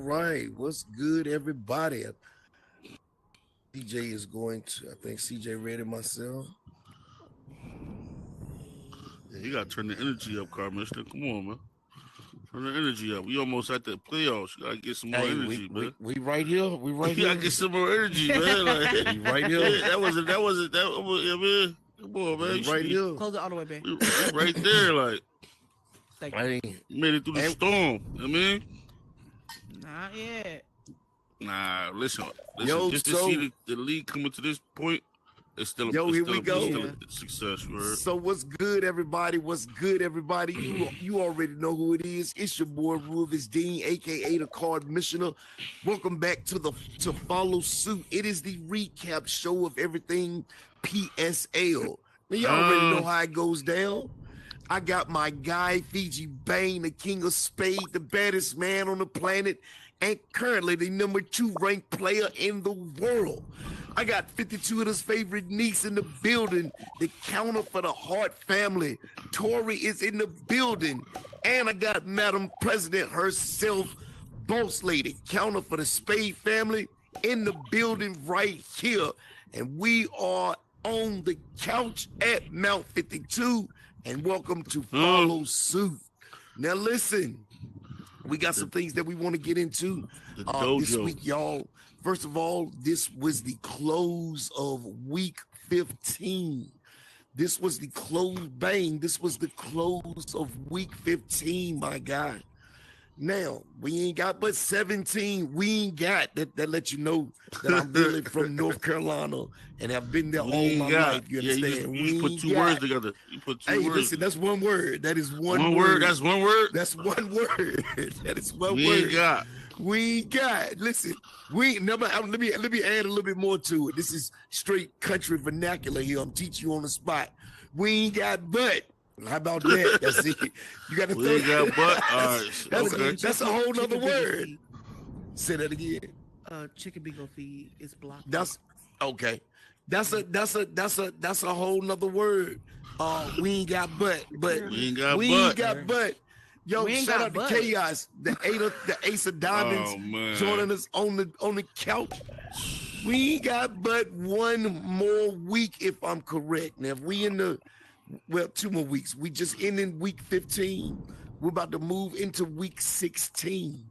right. What's good, everybody? CJ is going to, I think CJ ready myself. Yeah, you gotta turn the energy up, Cardmissioner. Come on, man. Turn the energy up. We almost at the playoffs. You gotta get some more Hey, energy, man. we right here. We right You here. gotta get some more energy, man. Like, We right here. yeah, that was yeah, man. Come on, man. We right here. Close it all the way, babe. We right there, like Thank you. Hey, you made it through the storm. I mean, Not yet. nah, listen. Yo, Just to so- see the league coming to this point, it's still Yo, here we go. It's still a success, right? So what's good, everybody? What's good, everybody? You already know who it is. It's your boy Ruoivas Deen, aka the Cardmissioner. Welcome back to Follow Suit. It is the recap show of everything PSL. Now, you already know how it goes down. I got my guy Fiji Bang, the King of Spades, the baddest man on the planet, and currently the #2 ranked player in the world. I got 52 of his favorite niece in the building, the counter for the Hart family. Tori is in the building. And I got Madam President herself, boss lady, counter for the Spade family, in the building right here. And we are on the couch at Mount 52. And welcome to Follow Suit. Now listen, we got some things that we want to get into this week, y'all. First of all, this was the close of week 15. This was the close, bang. This was the close of week 15, my guy. Now, we ain't got but 17. We ain't got that let you know that I'm really from North Carolina and have been there all my life. You understand? You just put two words together. You put two words. Listen, that's one word. That is one word. That's one word? That's one word. That is one word. We ain't got. Listen, let me add a little bit more to it. This is straight country vernacular here. I'm teaching you on the spot. We ain't got but. How about that? That's it. You got to we ain't got but. All right. That's a whole nother word. Say that again. Chicken bingo feed is blocked. That's okay. That's a whole nother word. We ain't got but. We ain't got but. Yo, shout out to Chaos, the ace of diamonds, joining us on the couch. We ain't got but one more week, if I'm correct. Now, if we in 2 more weeks. We just ending week 15. We're about to move into week 16.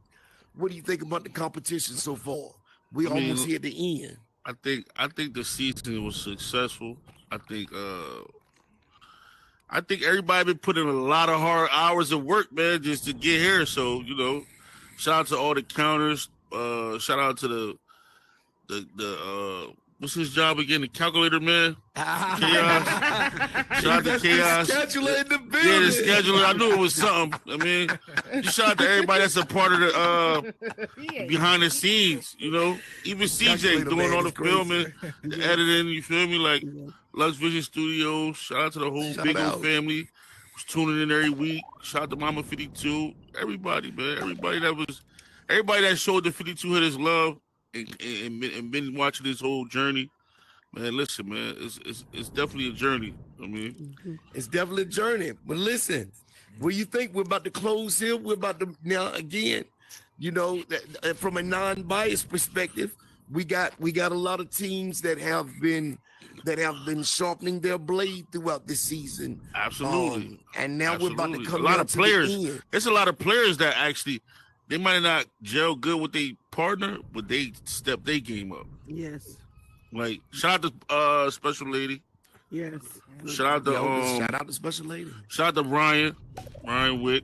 What do you think about the competition so far? We almost here at the end. I think the season was successful. I think everybody been putting a lot of hard hours of work, man, just to get here. So, shout out to all the counters. Shout out to the what's his job again? The calculator man? Chaos. Shout out to Chaos. The scheduler in the building. Yeah, the scheduler. I knew it was something. I mean, shout out to everybody that's a part of the behind the scenes, Even CJ doing all the filming, the editing, you feel me? Like Lux Vision Studios. Shout out to the whole Big O family who's tuning in every week. Shout out to Mama 52. Everybody, man. Everybody that showed the 52 hitters love. And been watching this whole journey, man. Listen, man, it's definitely a journey. I mean, it's definitely a journey. But listen, what do you think? We're about to close here. We're about to now again. From a non-biased perspective, we got a lot of teams that have been sharpening their blade throughout this season. Absolutely. And now we're about to come a lot of players. The end. There's a lot of players that actually. They might not gel good with their partner, but they step their game up. Yes. Like shout out to Special Lady. Yes. Shout out to Special Lady. Shout out to Ryan Wick.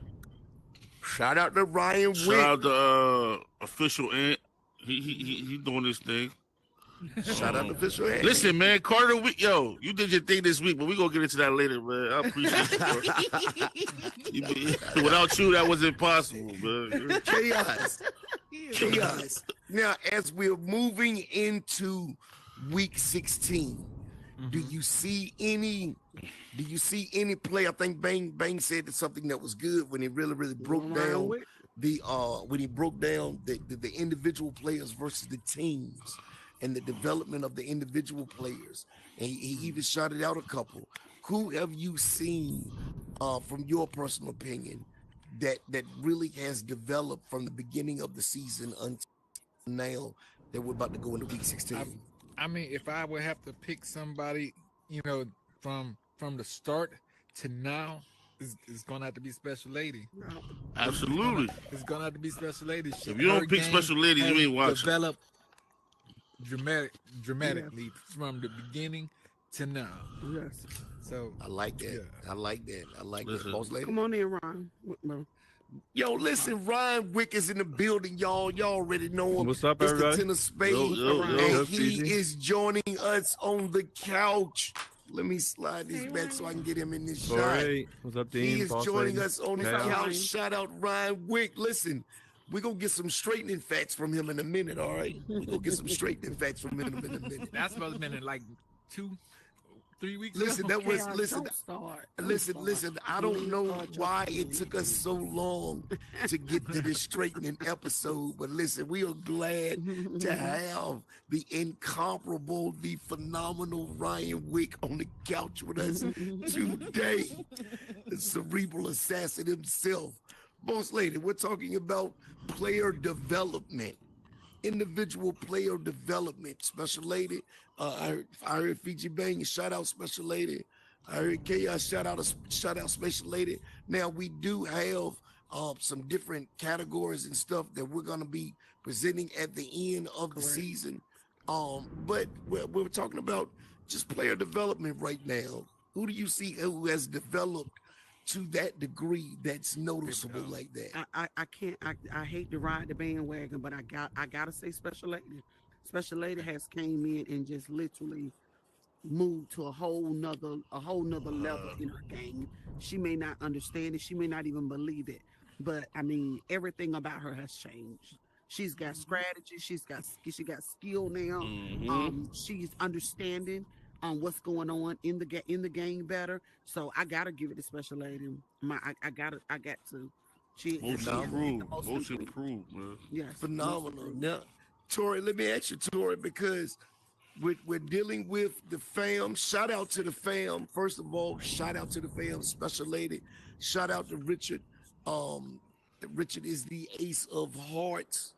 Shout out to Ryan Wick. Shout out to Official Ant. He doing his thing. Shout out to Official Ant. Listen, man, Carter, you did your thing this week, but we gonna get into that later, man. I appreciate you. Without you, that wasn't possible, man. Chaos. Now, as we're moving into week 16, do you see any play? I think Bang said something that was good when he really broke down the individual players versus the teams. And the development of the individual players. And he even shouted out a couple. Who have you seen, from your personal opinion, that really has developed from the beginning of the season until now that we're about to go into week 16? I mean, if I would have to pick somebody, from the start to now, it's gonna have to be Special Lady. Absolutely. It's gonna have to be Special Lady. If you don't pick Special Lady, you ain't watching. Developed dramatically from the beginning to now. Yes. So I like that. Yeah. I like that. I like Listen. that. Boss lady. Come on in, Ron. Bro. Yo, listen, Ryan Wick is in the building, y'all. Y'all already know him. What's up, It's everybody? the King of Spades, Yo, and Yo, he Fiji. is joining us on the couch. Let me slide this Hey, back so I can get him in this All shot. right. What's up, Dean? He is Boss joining lady? us on the Okay. couch. Shout out Ryan Wick. Listen, we're going to get some straightening facts from him in a minute, all right? We're going to get some straightening facts from him in a minute. that's supposed to have been in like 2-3 weeks Listen, ago. that was, Chaos, listen, don't start. listen, I don't know why it took us so long to get to this straightening episode, but listen, we are glad to have the incomparable, the phenomenal Ryan Wick on the couch with us today. The cerebral assassin himself. Boss lady, we're talking about player development. Individual player development. Special lady, I heard Fiji Bang, shout out Special Lady. I heard Chaos, shout out Special Lady. Now we do have some different categories and stuff that we're gonna be presenting at the end of the season. But we're talking about just player development right now. Who do you see who has developed to that degree that's noticeable like that? I can't. I hate to ride the bandwagon, but I gotta say Special Lady. Special Lady has came in and just literally moved to a whole nother level in her game. She may not understand it. She may not even believe it. But I mean, everything about her has changed. She's got strategy. She got skill now. She's understanding what's going on in the game better. So I gotta give it to Special Lady. I got to. She Most is improved. the Most improved, man. Yes, Phenomenal. Now, Tori, let me ask you, Tori, because we're dealing with the fam. Shout out to the fam. First of all, shout out to the fam, Special Lady. Shout out to Richard. Richard is the ace of hearts,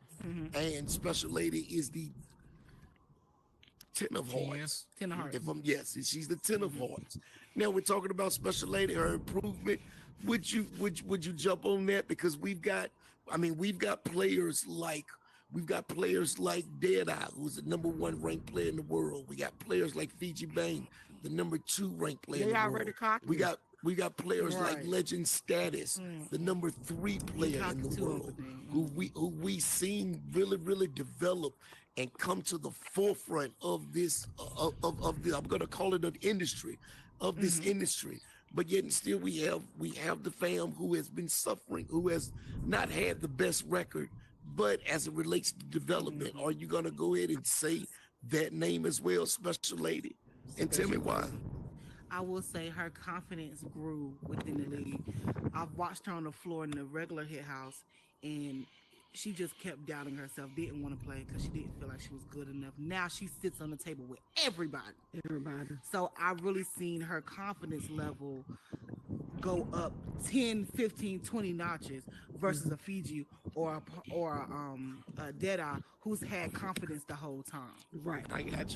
and Special Lady is the 10 of hearts. 10 of hearts. Yes, she's the 10 of hearts. Now we're talking about Special Lady, her improvement. Would you jump on that? Because we've got players like Deadeye, who's the #1 ranked player in the world. We got players like Fiji Bang, the #2 ranked player in the world. We got players like Legend Status, the #3 player in the world, who we seen really develop and come to the forefront of this of the, I'm going to call it an industry, of this industry. But yet and still we have the fam who has been suffering, who has not had the best record. But as it relates to development, are you going to go ahead and say that name as well, Special Lady? And tell me why. I will say her confidence grew within the league. I've watched her on the floor in the regular hit house, and she just kept doubting herself, didn't want to play because she didn't feel like she was good enough. Now she sits on the table with everybody. So I really seen her confidence level go up 10, 15, 20 notches versus a Fiji or a Deadeye who's had confidence the whole time. Right. I got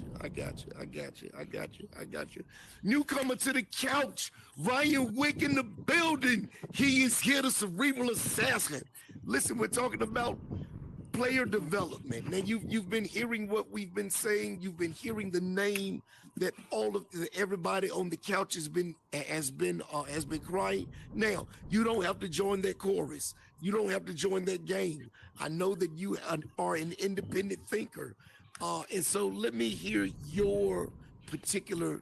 you. Newcomer to the couch, Ryan Wick in the building. He is here, the cerebral assassin. Listen, we're talking about player development. Now you've been hearing what we've been saying. You've been hearing the name that everybody on the couch has been crying. Now you don't have to join that chorus. You don't have to join that game. I know that you are an independent thinker, and so let me hear your particular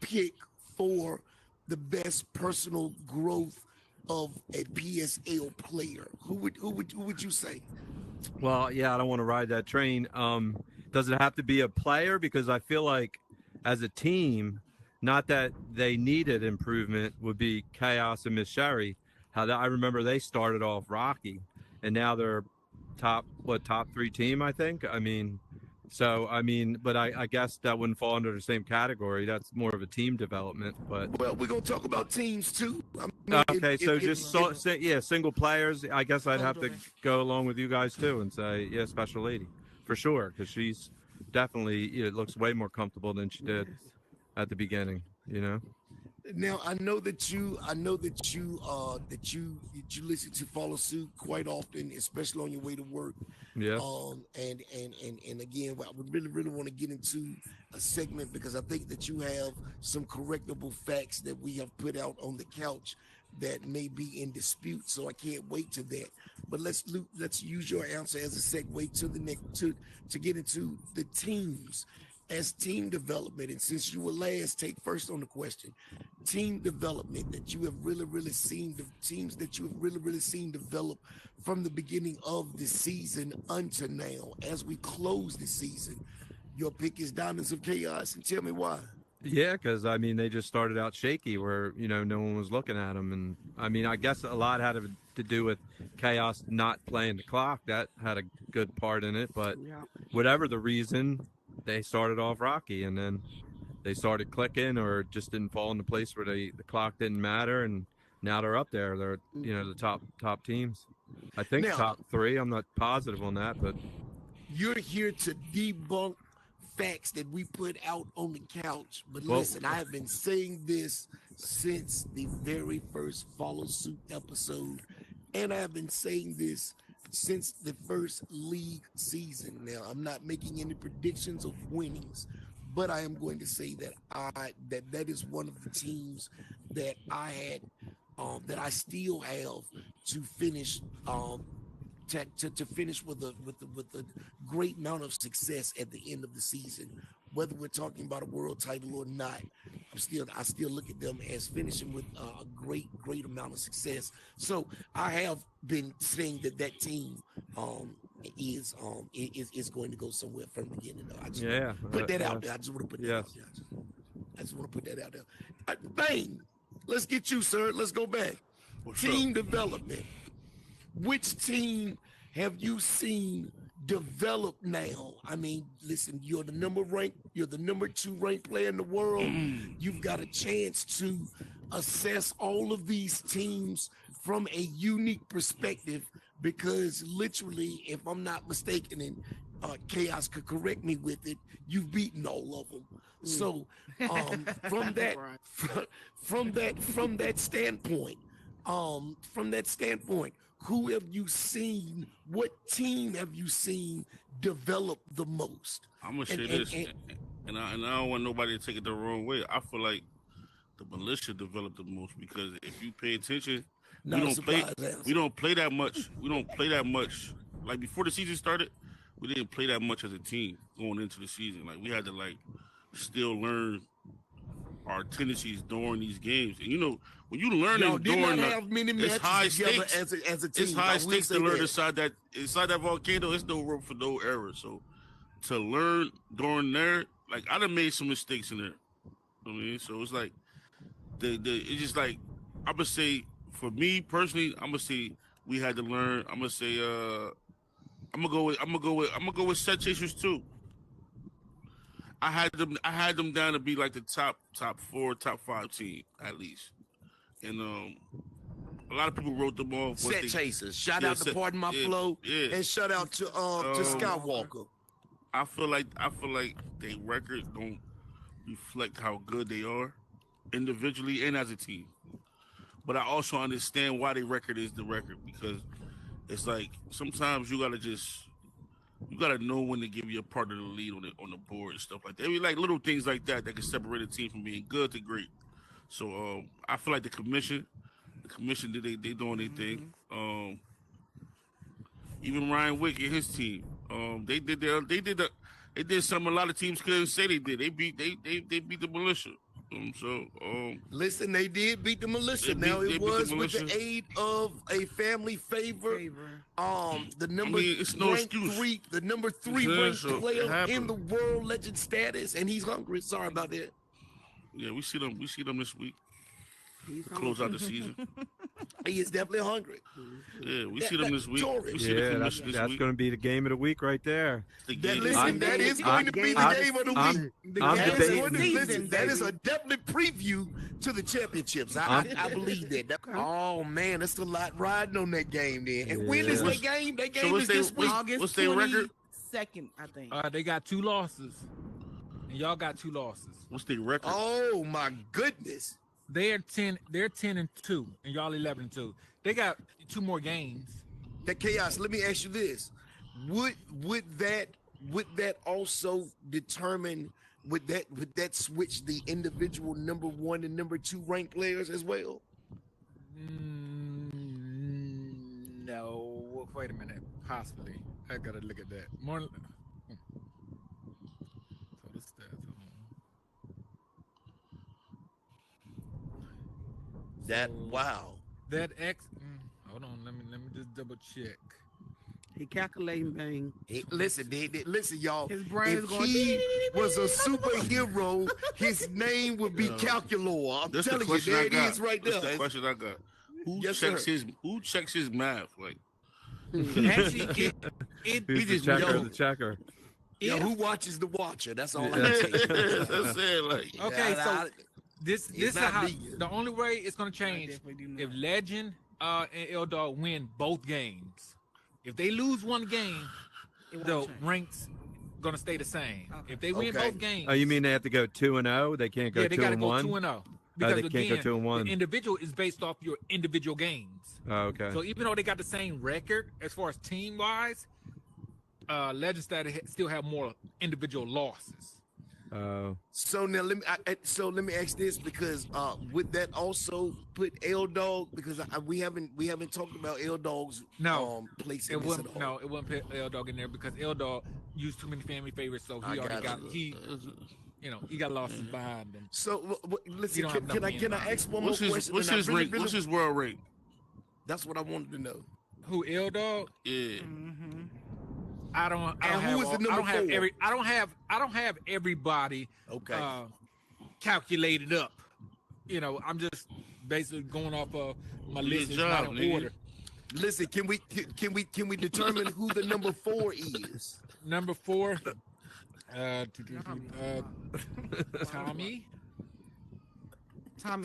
pick for the best personal growth of a PSL player. Who would you say? Well, yeah, I don't want to ride that train. Does it have to be a player? Because I feel like as a team, not that they needed improvement, would be Chaos and Miss Sherry. I remember they started off rocky, and now they're top 3 team, I think. But I guess that wouldn't fall under the same category. That's more of a team development. But well, we're gonna talk about teams too. Okay, so single players. I guess I'd have to go along with you guys too and say, yeah, special lady for sure, because she's definitely it looks way more comfortable than she did at the beginning. Now I know that you listen to Follow Suit quite often, especially on your way to work. Yes. And again, I would really want to get into a segment because I think that you have some correctable facts that we have put out on the couch that may be in dispute. So I can't wait to that. But let's use your answer as a segue to the next to get into the teams as team development. And since you were last, take first on the question. Team development that you have really seen, the teams that you have really seen develop from the beginning of the season until now. As we close the season, your pick is Diamonds of Chaos, and tell me why. Yeah, because I mean they just started out shaky where no one was looking at them, and I mean I guess a lot had to do with Chaos not playing the clock. That had a good part in it, but whatever the reason, they started off rocky, and then they started clicking or just didn't fall into place where the clock didn't matter, and now they're up there. They're the top teams. I think now, top 3. I'm not positive on that, but you're here to debunk facts that we put out on the couch. But listen, I have been saying this since the very first Follow Suit episode, and I have been saying this since the first league season. Now, I'm not making any predictions of winnings, but I am going to say that that is one of the teams that I had that I still have to finish to finish with a great amount of success at the end of the season. Whether we're talking about a world title or not, I still look at them as finishing with a great amount of success. So I have been saying that team is going to go somewhere from the beginning. I just put that out there. I just want to put that out there. I just want to put that out there. Bang! Let's get you, sir. Let's go back. Team development. Which team have you seen develop now? I mean, listen, you're the number 2 ranked player in the world. You've got a chance to assess all of these teams from a unique perspective because literally, if I'm not mistaken, and Chaos could correct me with it, you've beaten all of them. So from that standpoint, who have you seen? What team have you seen develop the most? I'm gonna say this, and I don't want nobody to take it the wrong way. I feel like the militia developed the most because if you pay attention, we don't play that much. We don't play that much. Like before the season started, we didn't play that much as a team going into the season. Like we had to still learn our tendencies during these games. And when you learn it during it's high stakes as a team. It's high stakes to learn inside that volcano. It's no room for no error. So to learn during there, like I done made some mistakes in there. I mean, so it's like it's just like I'm gonna say for me personally, I'm gonna say we had to learn. I'm gonna say I'm gonna go with set chasers too. I had them down to be like the top 4, top 5 team at least, and a lot of people wrote them off. Set chasers. Shout out to Pardon My Flow, and shout out to Skywalker. I feel like their record don't reflect how good they are individually and as a team. But I also understand why their record is the record because it's like sometimes you gotta know when to give your partner the lead on the board and stuff like that. I mean, like little things like that can separate a team from being good to great. So I feel like the commission they doing their thing. Even Ryan Wick and his team, they did something a lot of teams couldn't say they did. They beat the militia. Listen, they did beat the militia. Now it was with the aid of a family favor. The number the number 3 ranked player in the world, legend status, and he's hungry. Sorry about that. Yeah, we see them this week. To close out the season. He is definitely hungry. Yeah, we see them this week. Torres. We see the Yeah, commission that's week. going to be the game of the week right there. The That, game. listen, that is going to be the game of the week. The I'm game of debating- the Listen, season, that is baby. a definite preview to the championships. I believe that. Oh man, that's a lot riding on that game then. And when is Yeah. that game? That So game what's is they- this week. August what's their record? 22nd, I think. They got 2 losses, and y'all got 2 losses. What's the record? Oh my goodness. They're 10-2, and y'all 11-2. They got 2 more games. That chaos. Let me ask you this: Would that also determine? Would that switch the individual number 1 and number 2 ranked players as well? No. Wait a minute. Possibly. I gotta look at that. More. Total stats. That wow. That X. Hold on. Let me just double check. He calculating bang. Hey, listen, y'all. His brain If is going. he was a superhero, his name would be Calculor. I'm That's the telling you, question there I it got. is right That's there. the question I got. Who Yes, checks sir. Who checks his math? Like Actually, Who's He the just- checker? yo. The checker. Yo, who watches the watcher? That's all I Yeah. can tell you. that's it. Like Okay, Yeah, so this it's is not how me. the only way it's gonna change definitely do not. if Legend and L-Dog win both games. If they lose one game, It the won't change. ranks gonna stay the same. Okay. If they win Okay. both games, Oh, you mean they have to go 2-0? They can't go yeah, they 2 gotta and go 1. 2-0 because they can't go again, 2-1. the individual is based off your individual games. Oh, okay. So even though they got the same record as far as team wise, Legend still have more individual losses. So now let me ask this because would that also put L Dog because we haven't talked about L Dog's place in It this wouldn't. at all. No, it wouldn't put L-Dog in there because L-Dog used too many family favorites, so I he already got got you. he got losses behind him. So listen, don't have can I enough ask one more what's his question? what's And I his really, rank? really- What's his world rank? That's what I wanted to know. Who L-Dog? Yeah. I don't And have who is the all- I number don't have 4? I don't have everybody Okay. calculated up. I'm just basically going off of my Do your list. It's job, not in nigga. order. Listen, can we determine who the number 4 is? Number 4, Tommy.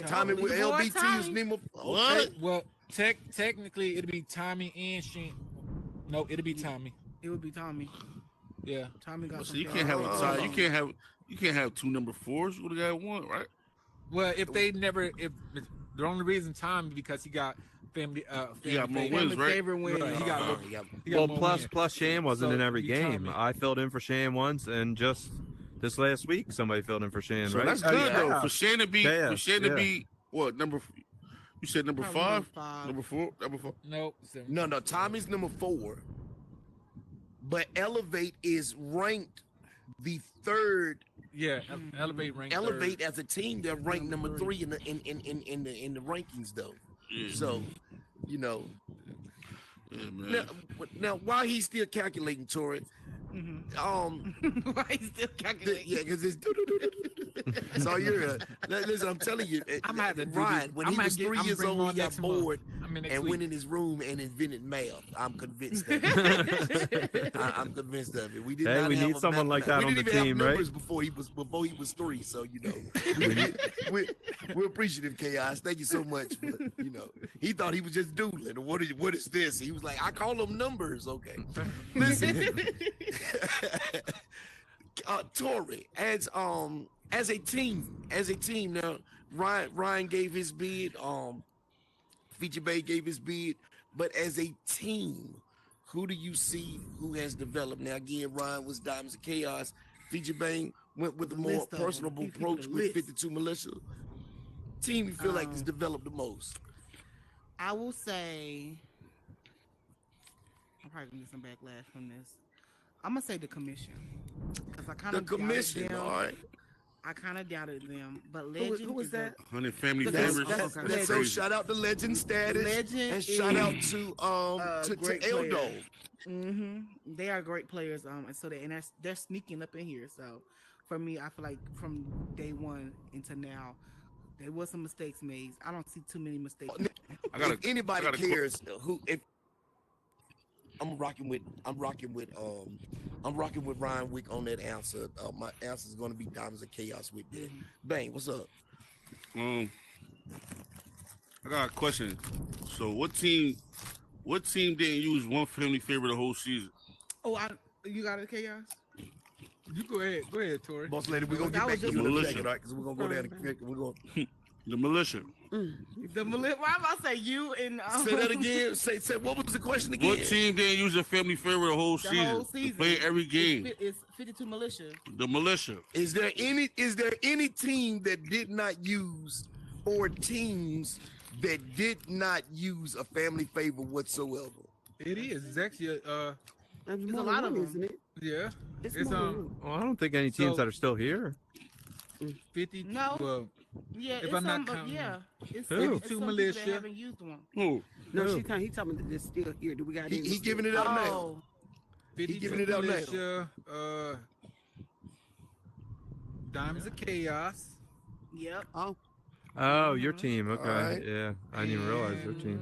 Tommy with Your boy LBT's Tommy. number. What? Okay. Well, technically it'd be Tommy and Sheen. No, it'll be Tommy. It would be Tommy. Yeah. Tommy got So some you can't have a bad- tie. You can't have 2 number 4s. You would have got 1, right? Well, if the only reason Tommy because he got family He got more favor. wins, right? favorite win. Right, he got Uh-huh, more- yeah. he got Well, more plus wins. Sham wasn't So in every you game. Tommy. I filled in for Sham once, and just this last week, somebody filled in for Sham. So right? that's Oh, good yeah. though. For Shane to be, Yeah, for Shane to yeah. be what number? You said number Probably 5, number 5. number 4, number 4. No, No, Tommy's number 4. But Elevate is ranked the 3rd. Yeah, Elevate rank. Elevate as a team, they're ranked number 3 in the rankings though. Yeah. So, you know, Yeah, man. now while he's still calculating, Tori, Why he still calculating? yeah, because it's so you're listen. I'm telling you, I'm gonna have to do Ryan, this. when I'm he gonna was get- 3 I'm years bringing old, on he got next month. bored I mean, next and week. went in his room and invented math. I'm convinced of it. I'm convinced of it. We did Hey, not we have need a someone like that we on didn't the even team, have right? numbers before he was 3. So you know, we're appreciative, Chaos. Thank you so much. But, you know, he thought he was just doodling. What is this? He was like, I call them numbers. Okay, listen. Tori, as a team now, Ryan gave his bid, Fiji Bang gave his bid, but as a team, who do you see who has developed? Now again, Ryan was Diamonds of Chaos. Fiji Bang went with a more List of them. personable He picked approach a with list. 52 Militia. Team you feel like has developed the most? I will say, I'm probably gonna get some backlash from this. I'm gonna say the commission because I kind The of commission, them. all right. I kind of doubted them, but Who Legend was is that? 100 family That's- favors. that's- That's, Okay. so shout out to Legend status Legend and is shout out to great Eldo. player. They are great players. And so they're sneaking up in here. So for me, I feel like from day one into now, There was some mistakes made. I don't see too many mistakes. If anybody cares, if I'm rocking with Ryan Wick on that answer. My answer is going to be Diamonds of Chaos with that. Bang, what's up? I got a question. So what team didn't use one family favorite the whole season? Oh, you got it, Chaos? You go ahead, Tori. Boss lady, we're gonna get back to you in a second, right? Because we're gonna go down and we're gonna The militia. The militia. Why am I say you and say that again? Say what was the question again? What team didn't use a family favorite the whole season? Whole season. To play every game. It's 52 militia. The militia. Is there any team that did not use or teams that did not use a family favorite whatsoever? It is. It's actually There's a lot of them, isn't it? yeah. It's It's Well, I don't think any teams that are still here. 50. No. Well, Yeah, if it's I'm not some, counting, yeah. It's Who? some 52 people that militia. haven't used one. Who? No, Who? he talking that they're still here. Do we got He giving it out now. Oh, 52 giving it out now. militia, Diamonds of Chaos. yep. Oh, Your team. Okay. Alright. Yeah. I didn't even realize your team.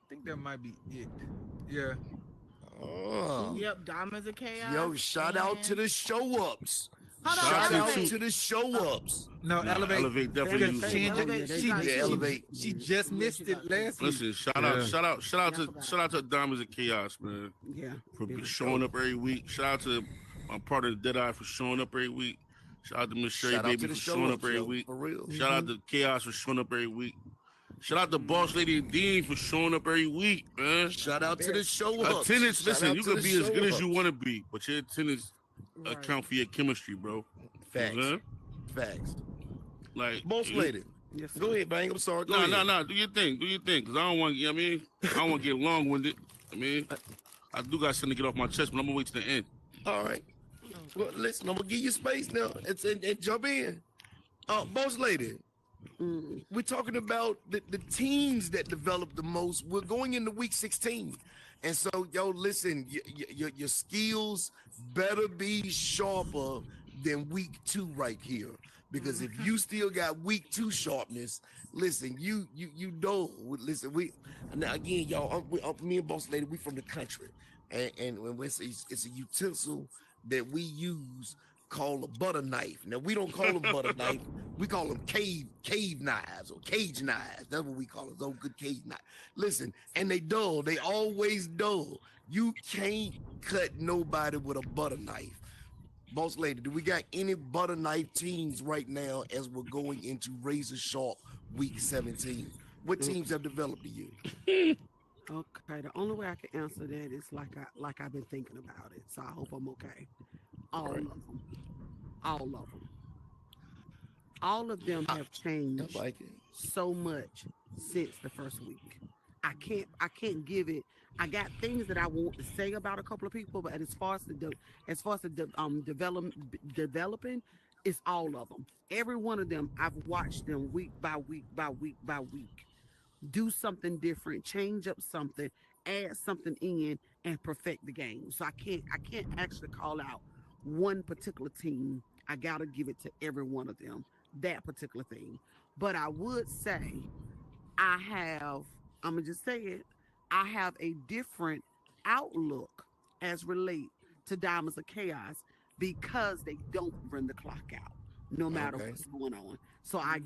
I think that might be it. Yeah. Oh. Yep, Diamonds of Chaos. Yo, shout out to the show ups. Hold on, Shout out Elevate. to the show ups. No, Elevate. Elevate definitely Because used one. Elevate. She just missed it last week. Listen, shout out to Diamonds of Chaos, man, yeah. for showing up every week. Shout out to my part of the Deadeye for showing up every week. Shout out to Miss Sherry Shout out Baby to the for show showing ups, up every yo, week. for real. Shout out to Chaos for showing up every week. Shout out to Boss Lady Dean for showing up every week, man. Shout out to the show ups. Attendance, Shout listen, out you to could the be as show good as ups. you want to be, but your attendance account for your chemistry, bro. Facts. You know? Facts. Like, Boss lady. Yes, Go ahead, Bang. I'm sorry. Go ahead. No. Do your thing, because I don't want. You know what I mean, I don't want to get long winded. I mean, I do got something to get off my chest, but I'm gonna wait to the end. All right. Well, listen, I'm gonna give you space now. And jump in. Boss lady. We're talking about the teams that develop the most. We're going into week 16. And so, yo, listen, your skills better be sharper than week 2 right here. Because if you still got week 2 sharpness, listen, you don't. Listen, now again, y'all, me and Boss Lady, we from the country. And when it's a utensil that we use called a butter knife. Now, we don't call them butter knife. We call them cave knives or cage knives. That's what we call them. Those good cage knives. Listen, and they dull. They always dull. You can't cut nobody with a butter knife. Boss Lady, do we got any butter knife teams right now as we're going into razor sharp week 17? What teams have developed to you? Okay, the only way I can answer that is like I've been thinking about it. So I hope I'm okay. All of them. All of them have changed so much since the first week. I can't give it. I got things that I want to say about a couple of people, but as far as developing, it's all of them. Every one of them, I've watched them week by week by week by week. Do something different, change up something, add something in, and perfect the game. So I can't actually call out one particular team. I gotta give it to every one of them, that particular thing. But I would say I'm gonna just say it, I have a different outlook as relate to Diamonds of Chaos because they don't run the clock out no matter what's going on. So I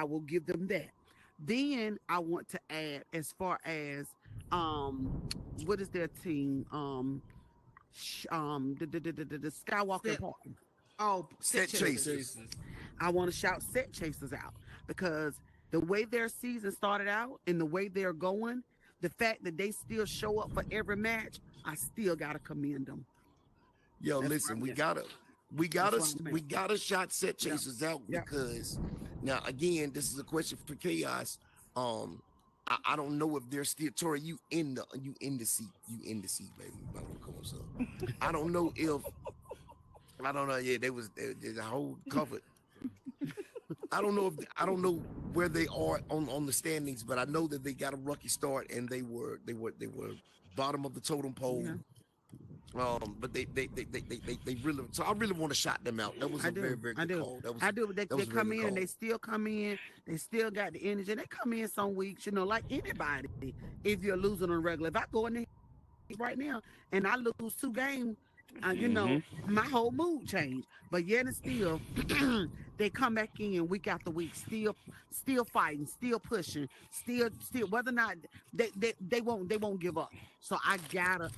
will give them that. Then I want to add as far as what is their team? The Skywalker Park. Oh, Set chasers. I want to shout Set Chasers out because the way their season started out and the way they're going, the fact that they still show up for every match, I still gotta commend them. Yo, listen, we gotta shout Set Chasers out because now again, this is a question for Chaos. I don't know if they're still Tori. You in the seat, baby. I don't know if yeah, there's a whole covered. I don't know where they are on the standings, but I know that they got a rocky start and they were bottom of the totem pole But they really. So I really want to shout them out. That was I a very, do. very I good do. call. That was. I do. But that they was a very come good in and call. they still come in. They still got the energy. They come in some weeks, like anybody. If you're losing on regular, if I go in there right now and I lose 2 games, my whole mood changed. But yet and still, they come back in week after week, still fighting, still pushing, still whether or not they won't give up. So I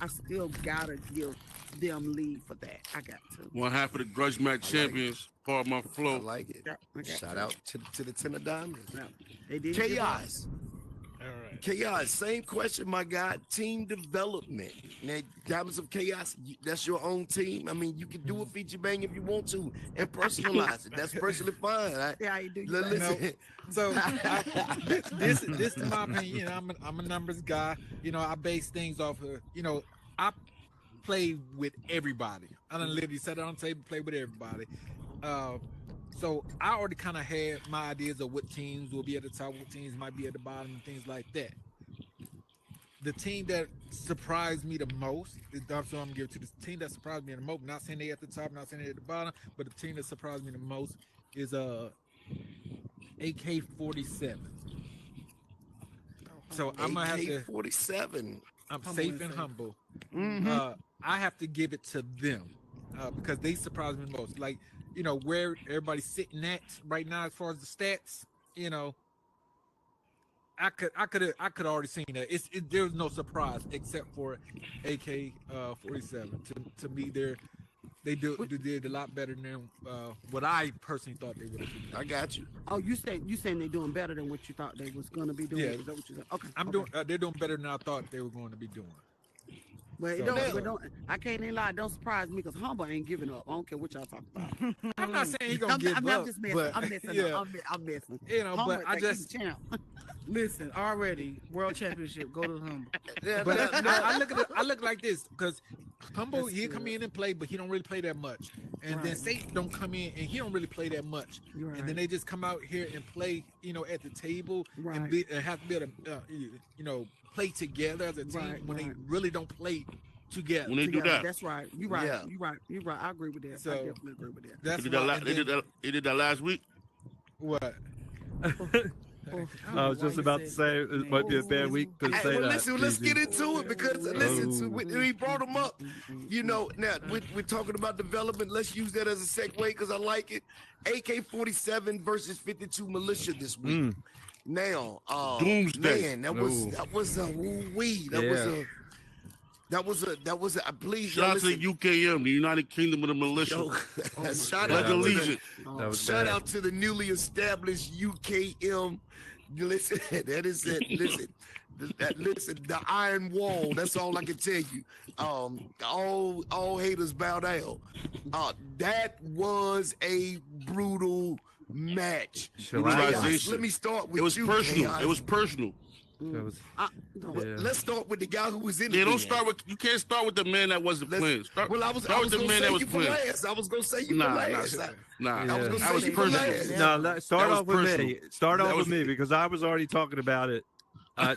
still gotta give them lead for that. I got to. One half of the grudge match champions. Part of my I flow. like it. Yeah, I got Shout to. out to the Ten of Diamonds. Yeah, they didn't give up. Chaos. All right. Chaos, same question, my guy. Team development. Now, Diamonds of Chaos, that's your own team. I mean, you can do a Fiji Bang if you want to and personalize it. That's personally fine. Yeah, you do. Listen, So this is my opinion. I'm a numbers guy. I base things off of I play with everybody. I done literally sat on the table, play with everybody. So I already kind of had my ideas of what teams will be at the top, what teams might be at the bottom, and things like that. The team that surprised me the most, that's what I'm gonna give to the team that surprised me the most. Not saying they at the top, not saying they at the bottom, but the team that surprised me the most is AK-47. So I'm gonna have to. AK-47. I'm Humble safe and and safe. humble. Mhm. I have to give it to them because they surprised me the most. Like, where everybody's sitting at right now as far as the stats, I could already seen that. There was no surprise except for AK-47. To me, they did a lot better than what I personally thought they would have done. I got you. Oh, you saying they're doing better than what you thought they was gonna be doing? Yeah. Is that what you said? Okay. They're doing better than I thought they were going to be doing. Well, So- I can't even lie. It don't surprise me because Humble ain't giving up. I don't care what y'all talking about. I'm not saying he's gonna give I'm up, just messing. but I'm messing. yeah, I'm messing. but Humble, I think he's just the champ. Listen, already world championship. Go to the humble. Yeah, But no, I look at it. I look like this because Humble, he come in and play, but he don't really play that much. And then Right. Satan don't come in and he don't really play that much. You're right. And then they just come out here and play, at the table Right. and have to be able to, play together as a team Right, when they right. really don't play together. When they do Together. that. That's right. You're right. Yeah. You're right. I agree with that. So- I definitely agree with that. That's They did that, why, la- they, did that, they did that last week. what? I was just about to say it might be a bad week to Hey, say well, that. listen, let's Gigi. get into it because we brought them up. Now Mm-hmm. we're talking about development. Let's use that as a segue because I like it. AK-47 versus 52 Militia this week. Mm. Now, Doomsday. man, that No. was a woo-wee. That was a please. Shout out to listen. the UKM, the United Kingdom of the Militia. Yo, shout Pledge out to allegiance. That was shout bad. out to the newly established UKM. Listen, that is it. Listen, listen, the Iron Wall. That's all I can tell you. All haters bow down. That was a brutal match. Shellac. Chaos, let me start with It was you, personal. Chaos. It was personal. That was- Well, let's start with the guy who was in. Yeah, the don't band. start with. You can't start with the man that wasn't playing. Start I with was the gonna man say that was you for playing. last. I was gonna say you Nah, for nah, last. nah. I was Yeah. gonna That say was you for personal. last. No, start was off with personal. me. Start That off was- with me because I was already talking about it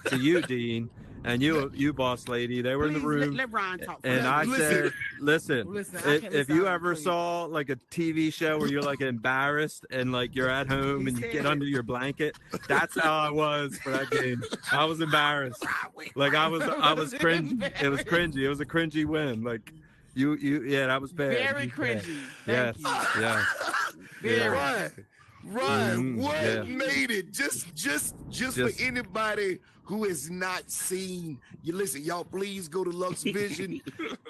to you, Dean, and you boss lady. They were in the Please, room. Let Ryan talk. And first. I Listen. said, listen, Listen, I can't if listen you out, ever please. saw like a TV show where you're like embarrassed and like you're at home and you get under your blanket, that's how I was for that game. I was embarrassed. Like I was cringe. It was cringy. It was a cringy win. Like yeah, that was bad. Very It was bad. cringy. Yes, Thank you. yes. Very. Ryan, Mhm, what yeah. made it? Just for anybody who has not seen, you listen, y'all. Please go to Lux Vision.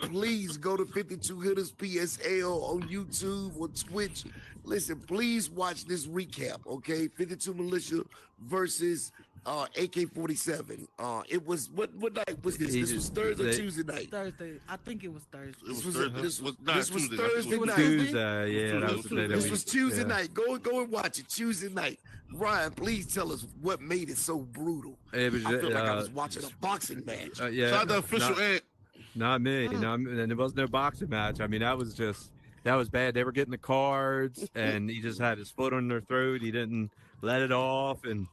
Please go to 52 Hitters PSL on YouTube or Twitch. Listen, please watch this recap. Okay, 52 Militia versus AK-47. It was what night was this? This was Thursday or Tuesday night. Thursday. I think it was Thursday. It was This was Thursday. this Was- was nah, this was Tuesday. I think it Thursday was night. Tuesday, yeah, that was the day that This we. was Tuesday yeah. night. Go and watch it. Tuesday night. Ryan, please tell us what made it so brutal. It was, I feel like I was watching a boxing match. yeah, Shout out to official not, Ant. not me. And there was no boxing match. I mean, that was bad. They were getting the cards, and he just had his foot on their throat. He didn't let it off, and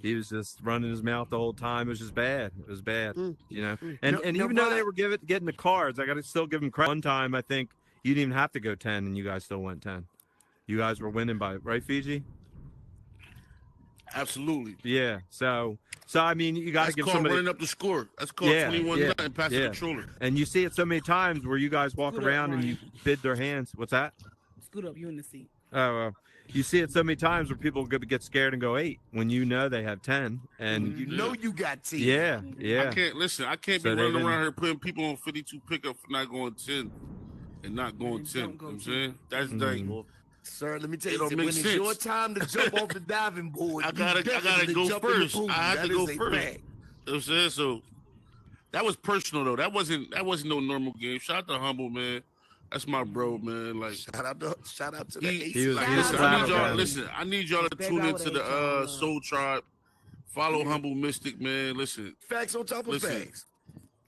He was just running his mouth the whole time. It was just bad. It was bad, you know. And No, and no, even though they Rod- were getting the cards, I got to still give them credit. One time, I think you didn't even have to go 10, and you guys still went 10. You guys were winning by right, Fiji. Absolutely. Yeah. So I mean, you got to That's give called somebody. running up the score. That's called 21-0 past the controller. And you see it so many times where you guys walk Scoot up, around and you bid their hands. What's that? Scoot up, you in the seat. Oh, you see it so many times where people get scared and go 8 when you know they have 10, and You know you got 10. yeah. I can't be So they running didn't- around here putting people on 52 pickup for not going 10 and not going 10. You know what I'm saying? That's like, Sir, let me tell It you, don't when make it's sense. your time to jump off the diving board, I you gotta definitely go jump in the first. pool. I have That to go is a first. fact. You know what I'm saying? So that was personal though. That wasn't no normal game. Shout out to Humble, man. That's my bro, man. Like Shout out to the he- ace. he was- Like, he was listen, flat I need out y'all. down. Listen, I need y'all to Baby, tune I into would the hate y'all, Soul Tribe. Follow Humble Mystic, man. Listen, facts on top of Listen, facts.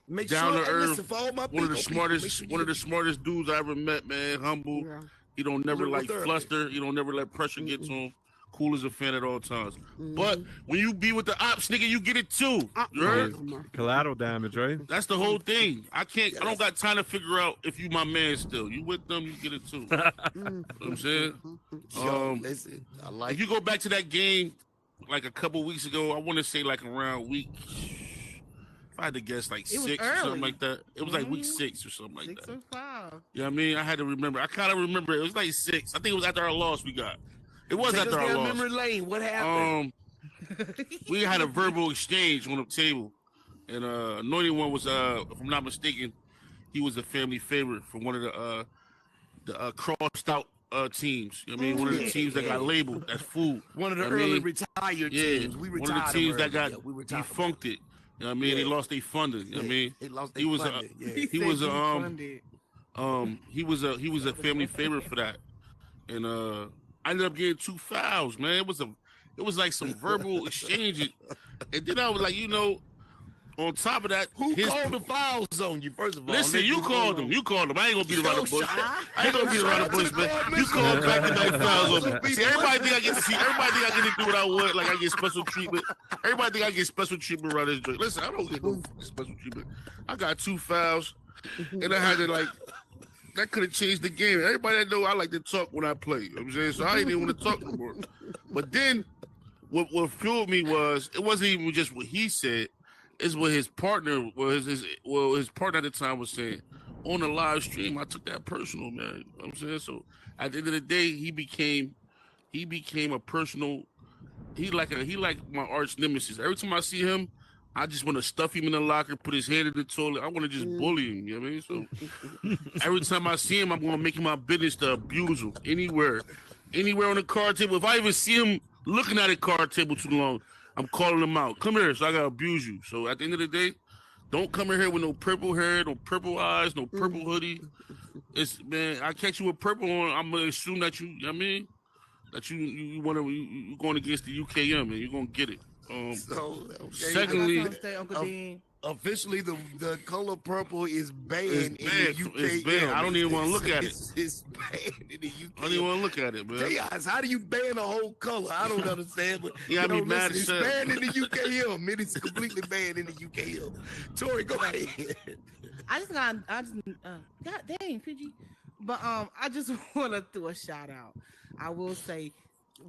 Make down sure, to hey, earth, listen, for all my one of the people, smartest, make sure one of you- the smartest dudes I ever met, man. Humble. Yeah. He don't never Lyrical like therapy. fluster. He don't never let pressure get to him. Cool as a fan at all times. But when you be with the ops, nigga, you get it too. You heard? collateral damage, right? That's the whole thing. I don't got time to figure out if you my man still. You with them, you get it too. You know what I'm saying? Yo, listen, I like If you go back to that game like a couple weeks ago, I want to say like around week, if I had to guess, like It was 6 or something early. like that. It was like week 6 or something like 6 that. or 5. You know what I mean? I had to remember. I kind of remember. It was like 6. I think it was after our loss we got. It was Take after us our down loss. memory lane. What happened? We had a verbal exchange on the table, and Anointed One was, if I'm not mistaken, he was a family favorite for one of the crossed out teams. You know what I mean, one of the teams that got labeled as food. One of the You know what I early mean? retired Yeah, teams. We one retired of the teams them that got early. Yeah, we retired them. defunked it. You know what I mean? They Yeah. lost their funding. You know what I mean? They lost He their was a- funding. Yeah. He was he was a family favorite for that, and I ended up getting 2 fouls. Man, it was like some verbal exchange, and then I was like, on top of that, Who called the fouls on you? First of all, Listen, nigga, you who called them. You called them. I ain't gonna beat around the bush. I ain't gonna beat around the bush, man. You called back to back fouls on me. See, everybody think I get to do what I want. Like I get special treatment. Everybody think I get special treatment around this joint. Listen, I don't get no special treatment. I got 2 fouls, and I had to that could have changed the game. Everybody that know I like to talk when I play. You know what I'm saying? So I didn't even want to talk no more. But then what fueled me was it wasn't even just what he said. It's what his partner his partner at the time was saying. On the live stream, I took that personal, man. You know what I'm saying? So at the end of the day, he became a personal, he like my arch nemesis. Every time I see him, I just want to stuff him in the locker, put his hand in the toilet. I want to just bully him, you know what I mean? So every time I see him, I'm gonna make it my business to abuse him anywhere on the card table. If I even see him looking at a card table too long, I'm calling him out. Come here, so I gotta abuse you. So at the end of the day, don't come in here with no purple hair, no purple eyes, no purple hoodie. Man, I catch you with purple on, I'm gonna assume that you know what I mean, that you going against the UKM and you're gonna get it. So, okay. Secondly, Uncle Dean. Officially, the color purple is banned It's in banned. the UK. It's banned. I don't even wanna look at it. It's banned in the UK. I don't even want to look at it, man. Chaos. How do you ban a whole color? I don't understand. But You gotta be mad it's as hell. banned in the UKM. It is completely banned in the UKM. Tori, go ahead. God dang, Fiji. But I just want to throw a shout out. I will say,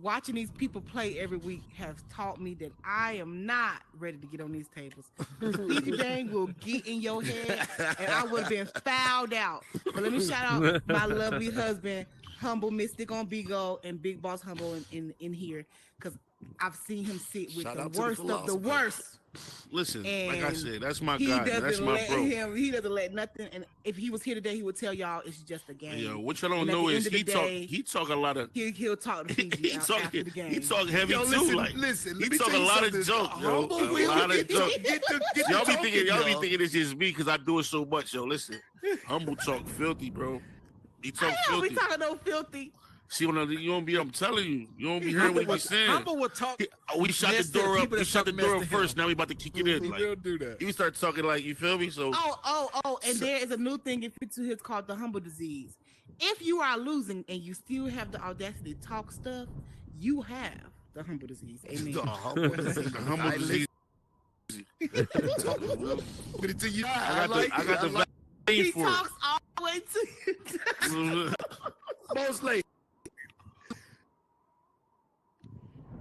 watching these people play every week has taught me that I am not ready to get on these tables. Fiji Bang will get in your head, and I would have been fouled out. But let me shout out my lovely husband, Humble Mystic on Bigo, and Big Boss Humble in here, because I've seen him sit with Shout the out to the worst of the philosopher. worst. Listen, like I And said, that's my He guy. Man. doesn't That's my let bro. him. He doesn't let nothing. And if he was here today, he would tell y'all it's just a game. Yo, what y'all don't And at know the is end of the day, he talk a lot of He'll talk to Fiji he after the game. he talk heavy Yo, too. listen, Like listen. he Let me talk tell a you lot of something. junk, yo. Humble A will lot of get junk. the Y'all be talking, thinking yo. it's just me because I do it so much, yo. Listen, Humble talk filthy, bro. He talk I know we filthy. talking no filthy. See, when you don't be, I'm telling you, you don't be hearing what he's saying. Humble will talk. We shot the mess to door up. people We that shot the talk door mess up to him. first. Now we about to kick it in. He Like, will do that. you start talking like, you feel me? So And there is a new thing in Fit to Hits called the humble disease. If you are losing and you still have the audacity to talk stuff, you have The humble disease. Amen. The humble disease. The humble disease. Put it to you. I got the vaccine He for talks all the way to you. it. Boss lady.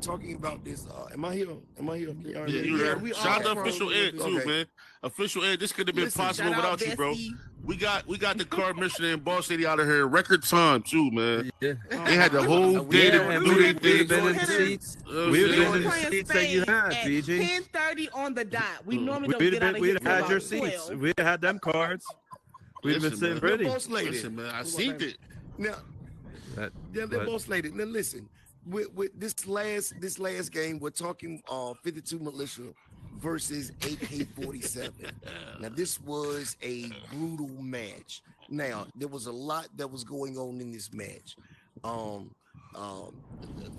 Talking about this. Am I here? Am I here? Yeah, you Yeah, there. we Shout out all to Official frozen. Ed too, Okay. man. Official Ed, this could have been Listen, possible Shout out without you, bro. Bestie. We got the Cardmissioner and Boss Lady out of here in record time too, man. Yeah. They had the whole day Yeah, to and do we their would have thing. been in the seats. We would We have were been in the playing seats that you spades had, at Fiji. 10:30 on the dot. We normally don't We'd get have out been, of we'd here have till had about your seats. 12. We'd have had them cards. We'd have been Listen, sitting man. pretty. Boss lady. Listen, man, I seen it. Now, That- yeah, the but- boss lady. Now listen, with this last game, we're talking 52 militia versus AK-47. Now this was a brutal match. Now there was a lot that was going on in this match.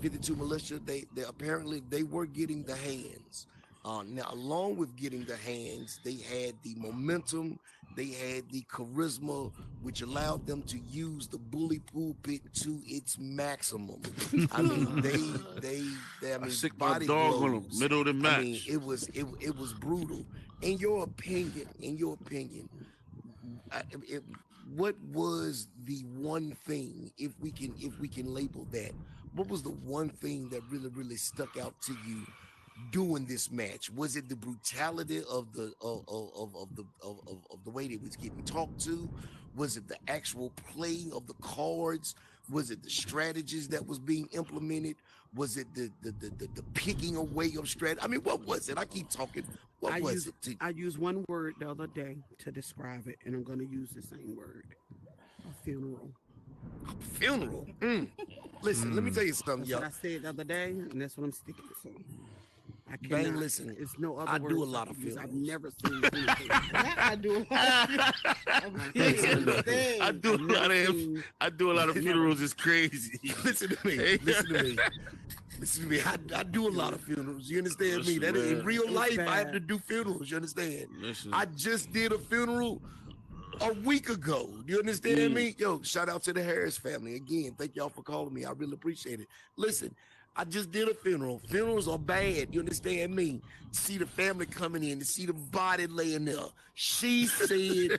52 militia, they apparently they were getting the hands. Now along with getting the hands, they had the momentum, they had the charisma, which allowed them to use the bully pulpit to its maximum. I mean, I I mean, sick my body dog on blows. the middle of the match. I mean, it was brutal. In your opinion, what was the one thing, if we can label that, what was the one thing that really stuck out to you doing this match? Was it the brutality of the way that it was getting talked to? Was it the actual playing of the cards? Was it the strategies that was being implemented? Was it the picking away of strategy? I mean, what was it? I keep talking. What was it? I used one word the other day to describe it, and I'm going to use the same word: a funeral. Funeral. Listen, let me tell you something, That's y'all. what I said the other day, and that's what I'm sticking to. I Bang, cannot. listen, It's no other I words do a lot of can use. I've funerals. never seen anything. That I do. I do a lot of funerals. It's crazy. Listen to me. Hey. Listen to me. Listen to me. I do a lot of funerals. You understand me? Listen, That in man. real It's life, I have bad. to do funerals. You understand? Listen. I just did a funeral a week ago. You understand me? Yo, shout out to the Harris family. Again, thank y'all for calling me. I really appreciate it. Listen, I just did a funeral. Funerals are bad. You understand me? To see the family coming in, to see the body laying there. She said,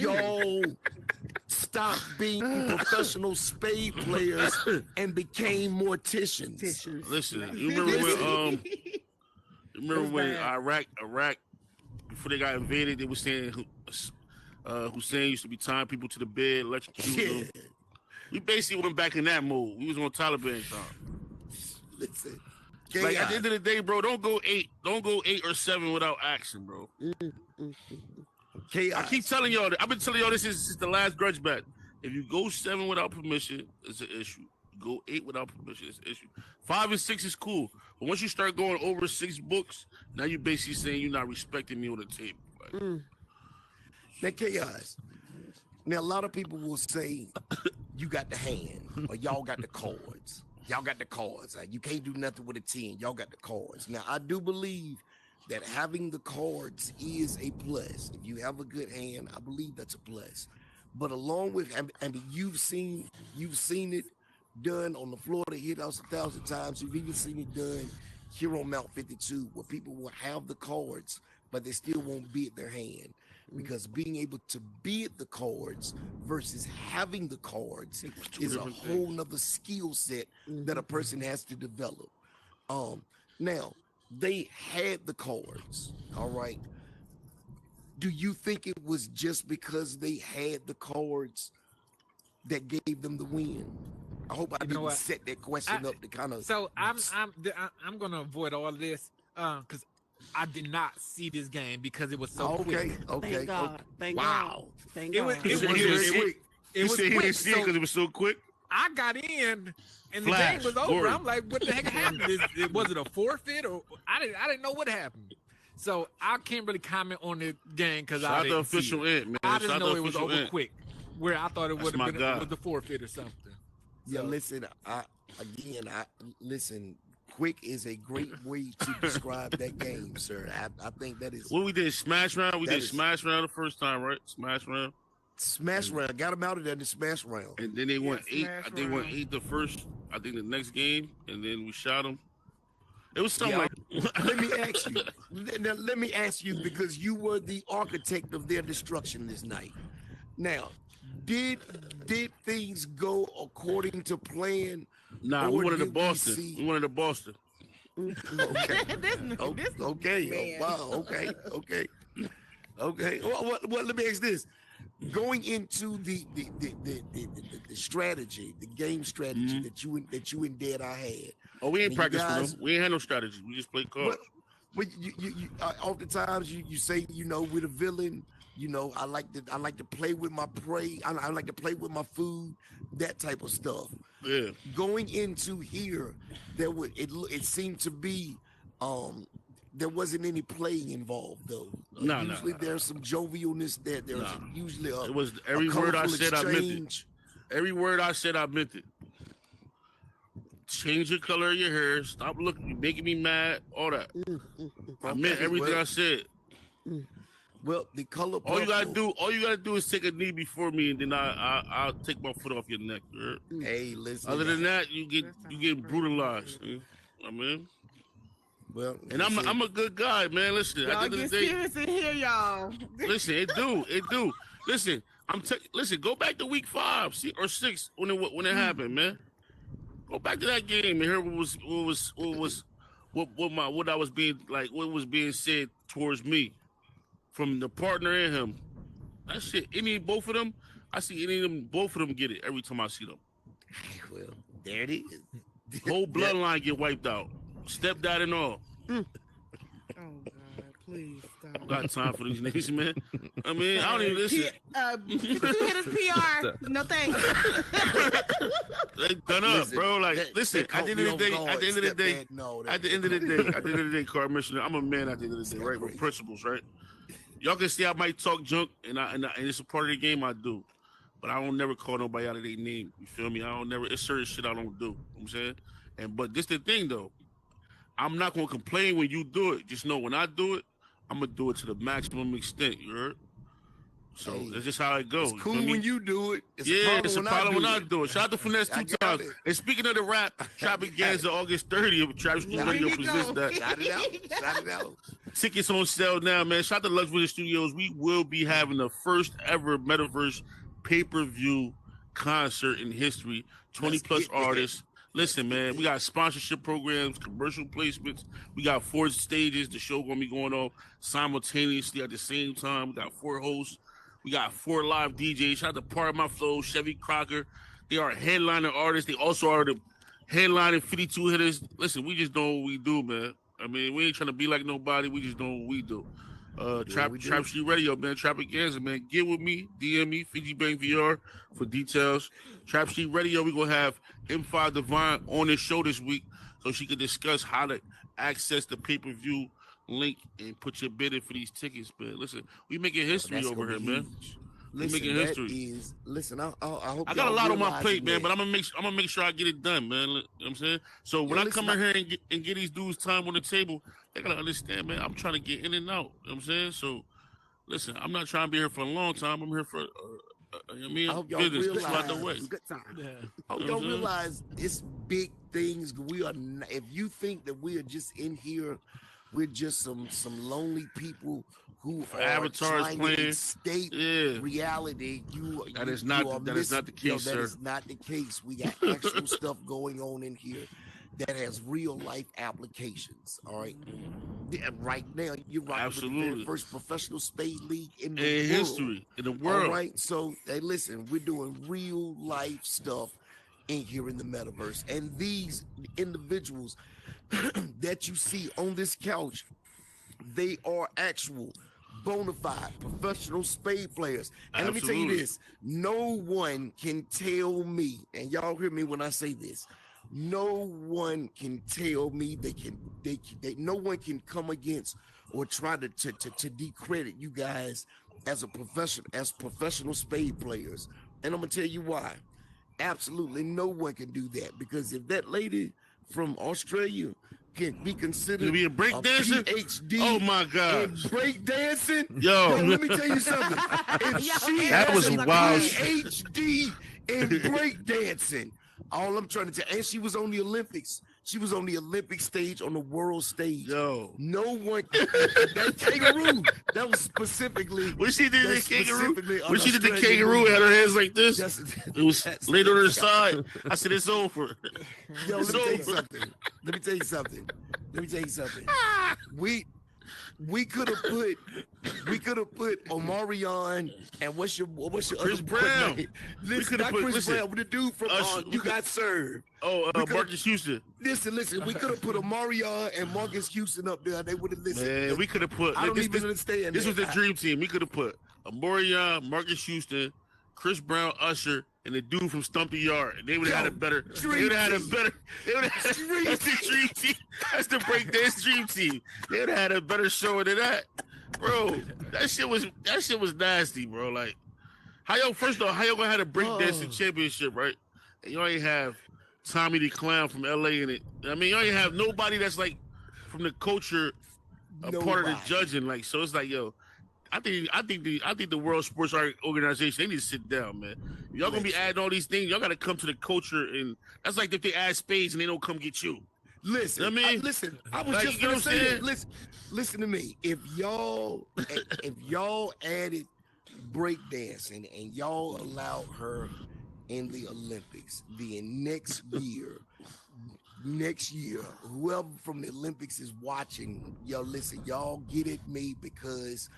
yo, stop being professional spade players and became morticians. Tissues. Listen, you remember when Iraq before they got invaded, they were saying Hussein used to be tying people to the bed, electrocuting them. We basically went back in that mode. We was on Taliban time. Listen, Like at the end of the day, bro, don't go 8 or 7 without action, bro. I keep telling y'all that. I've been telling y'all this since the last grudge bet. If you go 7 without permission, it's an issue. You go 8 without permission, it's an issue. 5 and 6 is cool, but once you start going over 6 books, now you basically saying you're not respecting me on the table. Like, Now, chaos. Now, a lot of people will say, you got the hand, or y'all got the cards. Y'all got the cards. You can't do nothing with a 10. Y'all got the cards. Now, I do believe that having the cards is a plus. If you have a good hand, I believe that's a plus. But along with, I mean, you've seen it done on the Florida Hit House 1,000 times. You've even seen it done here on Mount 52, where people will have the cards, but they still won't bid their hand. Because being able to bid the cards versus having the cards is a whole nother skill set that a person has to develop. Now, they had the cards, all right. Do you think it was just because they had the cards that gave them the win? I hope I didn't set that question up to kind of. So I'm gonna avoid all of this because I did not see this game because it was so quick. Okay. Thank God. Thank Wow. God. Thank It God. was It was very quick. It he was said he quick. didn't see it because it was so quick. I got in and the Flash, game was over. Gordon. I'm like, what the heck happened? Was it a forfeit or I didn't know what happened. So I can't really comment on the game because I Shout out didn't the official see it. end, man. I Shout just out know the it was official over end. quick, where I thought it would my have been guy. was the forfeit or something. Yeah, So- listen, listen, quick is a great way to describe that game, sir. I think that is What we did, Smash Round? We That did is- Smash Round the first time, right? Smash Round. smash round. Got them out of there in the smash round. And then they went Yeah, 8. Smash They went Round. 8 the first, I think the next game. And then we shot them. It was something like. Let me ask you. Let me ask you, because you were the architect of their destruction this night. Now, did things go according to plan? Nah, we wanted to Boston. We wanted to Boston. Okay. Okay. Man. Wow. Okay. Well, let me ask this. Going into the strategy, the game strategy that you and Dead Eye had. Oh, we ain't practiced for guys, them. We ain't had no strategy. We just played cards. But you oftentimes you say, with a villain, I like to play with my prey. I like to play with my food, that type of stuff. Yeah. Going into here, it seemed to be there wasn't any play involved though. Usually there's some jovialness there. There's usually it was every word I said I meant it. Every word I said I meant it. Change the color of your hair. Stop looking. You're making me mad. All that. I meant everything I said. Well, the color. All you gotta do is take a knee before me, and then I'll take my foot off your neck. Right? Hey, listen. Other than that, you get brutalized. I mean. Well, and I'm a good guy, man. Listen, y'all at the end get of the day, serious in here, y'all. Listen, it do. Listen, listen. Go back to week 5, or 6 when it happened, man. Go back to that game and hear what I was being like, what was being said towards me from the partner and him. That shit, both of them, I see both of them get it every time I see them. Well, there it is. Whole bloodline get wiped out. Stepdad and all. Oh God, please stop. I got time for these niggas, man. I mean, I don't even listen. Could you hit his PR? No thanks. They done up, bro. Like, listen, at the end of the day, Cardmissioner, I'm a man at the end of the day, right? With principles, right? Y'all can see I might talk junk, and it's a part of the game I do. But I don't never call nobody out of their name. You feel me? It's certain shit I don't do. You know what I'm saying? But this the thing, though. I'm not going to complain when you do it. Just know when I do it, I'm going to do it to the maximum extent. You heard? So that's just how it goes. It's cool when you do it. It's a problem when I do it. Shout out to Finesse 2 times. And speaking of the rap, Trapagaza August 30th. Travis Radio presents that. Shout it out. Tickets on sale now, man. Shout out to Lux Vision Studios. We will be having the first ever Metaverse pay-per-view concert in history. 20+ artists. Listen, man, we got sponsorship programs, commercial placements. We got 4 stages. The show going to be going on simultaneously at the same time. We got 4 hosts. We got 4 live DJs. Shout out to Part of My Flow, Chevy Crocker. They are headliner artists. They also are the headlining 52 hitters. Listen, we just know what we do, man. I mean, we ain't trying to be like nobody. We just know what we do. Trap Street Radio, man. Trapagaza, man. Get with me. DM me. Fiji Bang VR for details. Trap Street Radio, we're going to have M5 Divine on the show this week so she can discuss how to access the pay-per-view link and put your bid in for these tickets, man. Listen, we making history over here, man. We making history. I hope I got a lot on my plate, man, but I'm gonna make sure I get it done, man. You know what I'm saying? So when I come in here and get these dudes time on the table, they gotta understand, man. I'm trying to get in and out. You know what I'm saying? So listen, I'm not trying to be here for a long time. I'm here for I hope y'all realize good time. I hope y'all realize it's big things. If you think that we are just in here, we're just some lonely people who are avatars trying playing. to escape reality. That is not the case, sir. That is not the case. We got actual stuff going on in here that has real life applications. All right. Yeah, right now, you're rocking with the very first professional spade league in the world. History in the world. All right. So, hey, listen, we're doing real life stuff in here in the metaverse, and these individuals that you see on this couch, they are actual bona fide professional spade players. And let me tell you this, no one can tell me, and y'all hear me when I say this, no one can tell me no one can come against or try to decredit you guys as professional spade players. And I'm gonna tell you why. Absolutely no one can do that, because if that lady from Australia can be considered to be a break dancer, PhD, oh my God, in break dancing, yo, let me tell you something. If she that was a wild. PhD in break dancing, all I'm trying to tell, and she was on the Olympics. She was on the Olympic stage, on the world stage. Yo. No one, that kangaroo, that was specifically. When she did the kangaroo, when she did the Australian kangaroo, movie. had her hands like this. It was laid on her that's- side. I said, it's over. Yo, It's let me tell you over. something. Let me tell you something. Let me tell you something. We could have put Omarion and what's your Chris other Brown. name? Listen, not Chris Brown, but the dude from You Got Served. Oh, Marcus Houston. Listen. We could have put Omarion and Marcus Houston up there. They would have listened. Man, we could have put. I don't even understand. This was the dream team. We could have put Omarion, Marcus Houston, Chris Brown, Usher, and the dude from Stumpy Yard. And they would have had a better. They would have had a better. They would have. That's the dream team. That's the breakdance dream team. They would have had a better show than that, bro. That shit was nasty, bro. Like, how y'all gonna have a breakdancing championship, right? And you ain't have Tommy the Clown from LA in it. I mean, you ain't have nobody that's like from the culture, a part of the judging. Like, so it's like, yo. I think the World Sports Art Organization, they need to sit down, man. Y'all gonna be adding all these things. Y'all gotta come to the culture, and that's like if they add spades and they don't come get you. Listen, I mean, I was like, just gonna say that. Listen to me. If y'all added breakdancing and y'all allowed her in the Olympics, then next year, whoever from the Olympics is watching, listen, y'all get at me because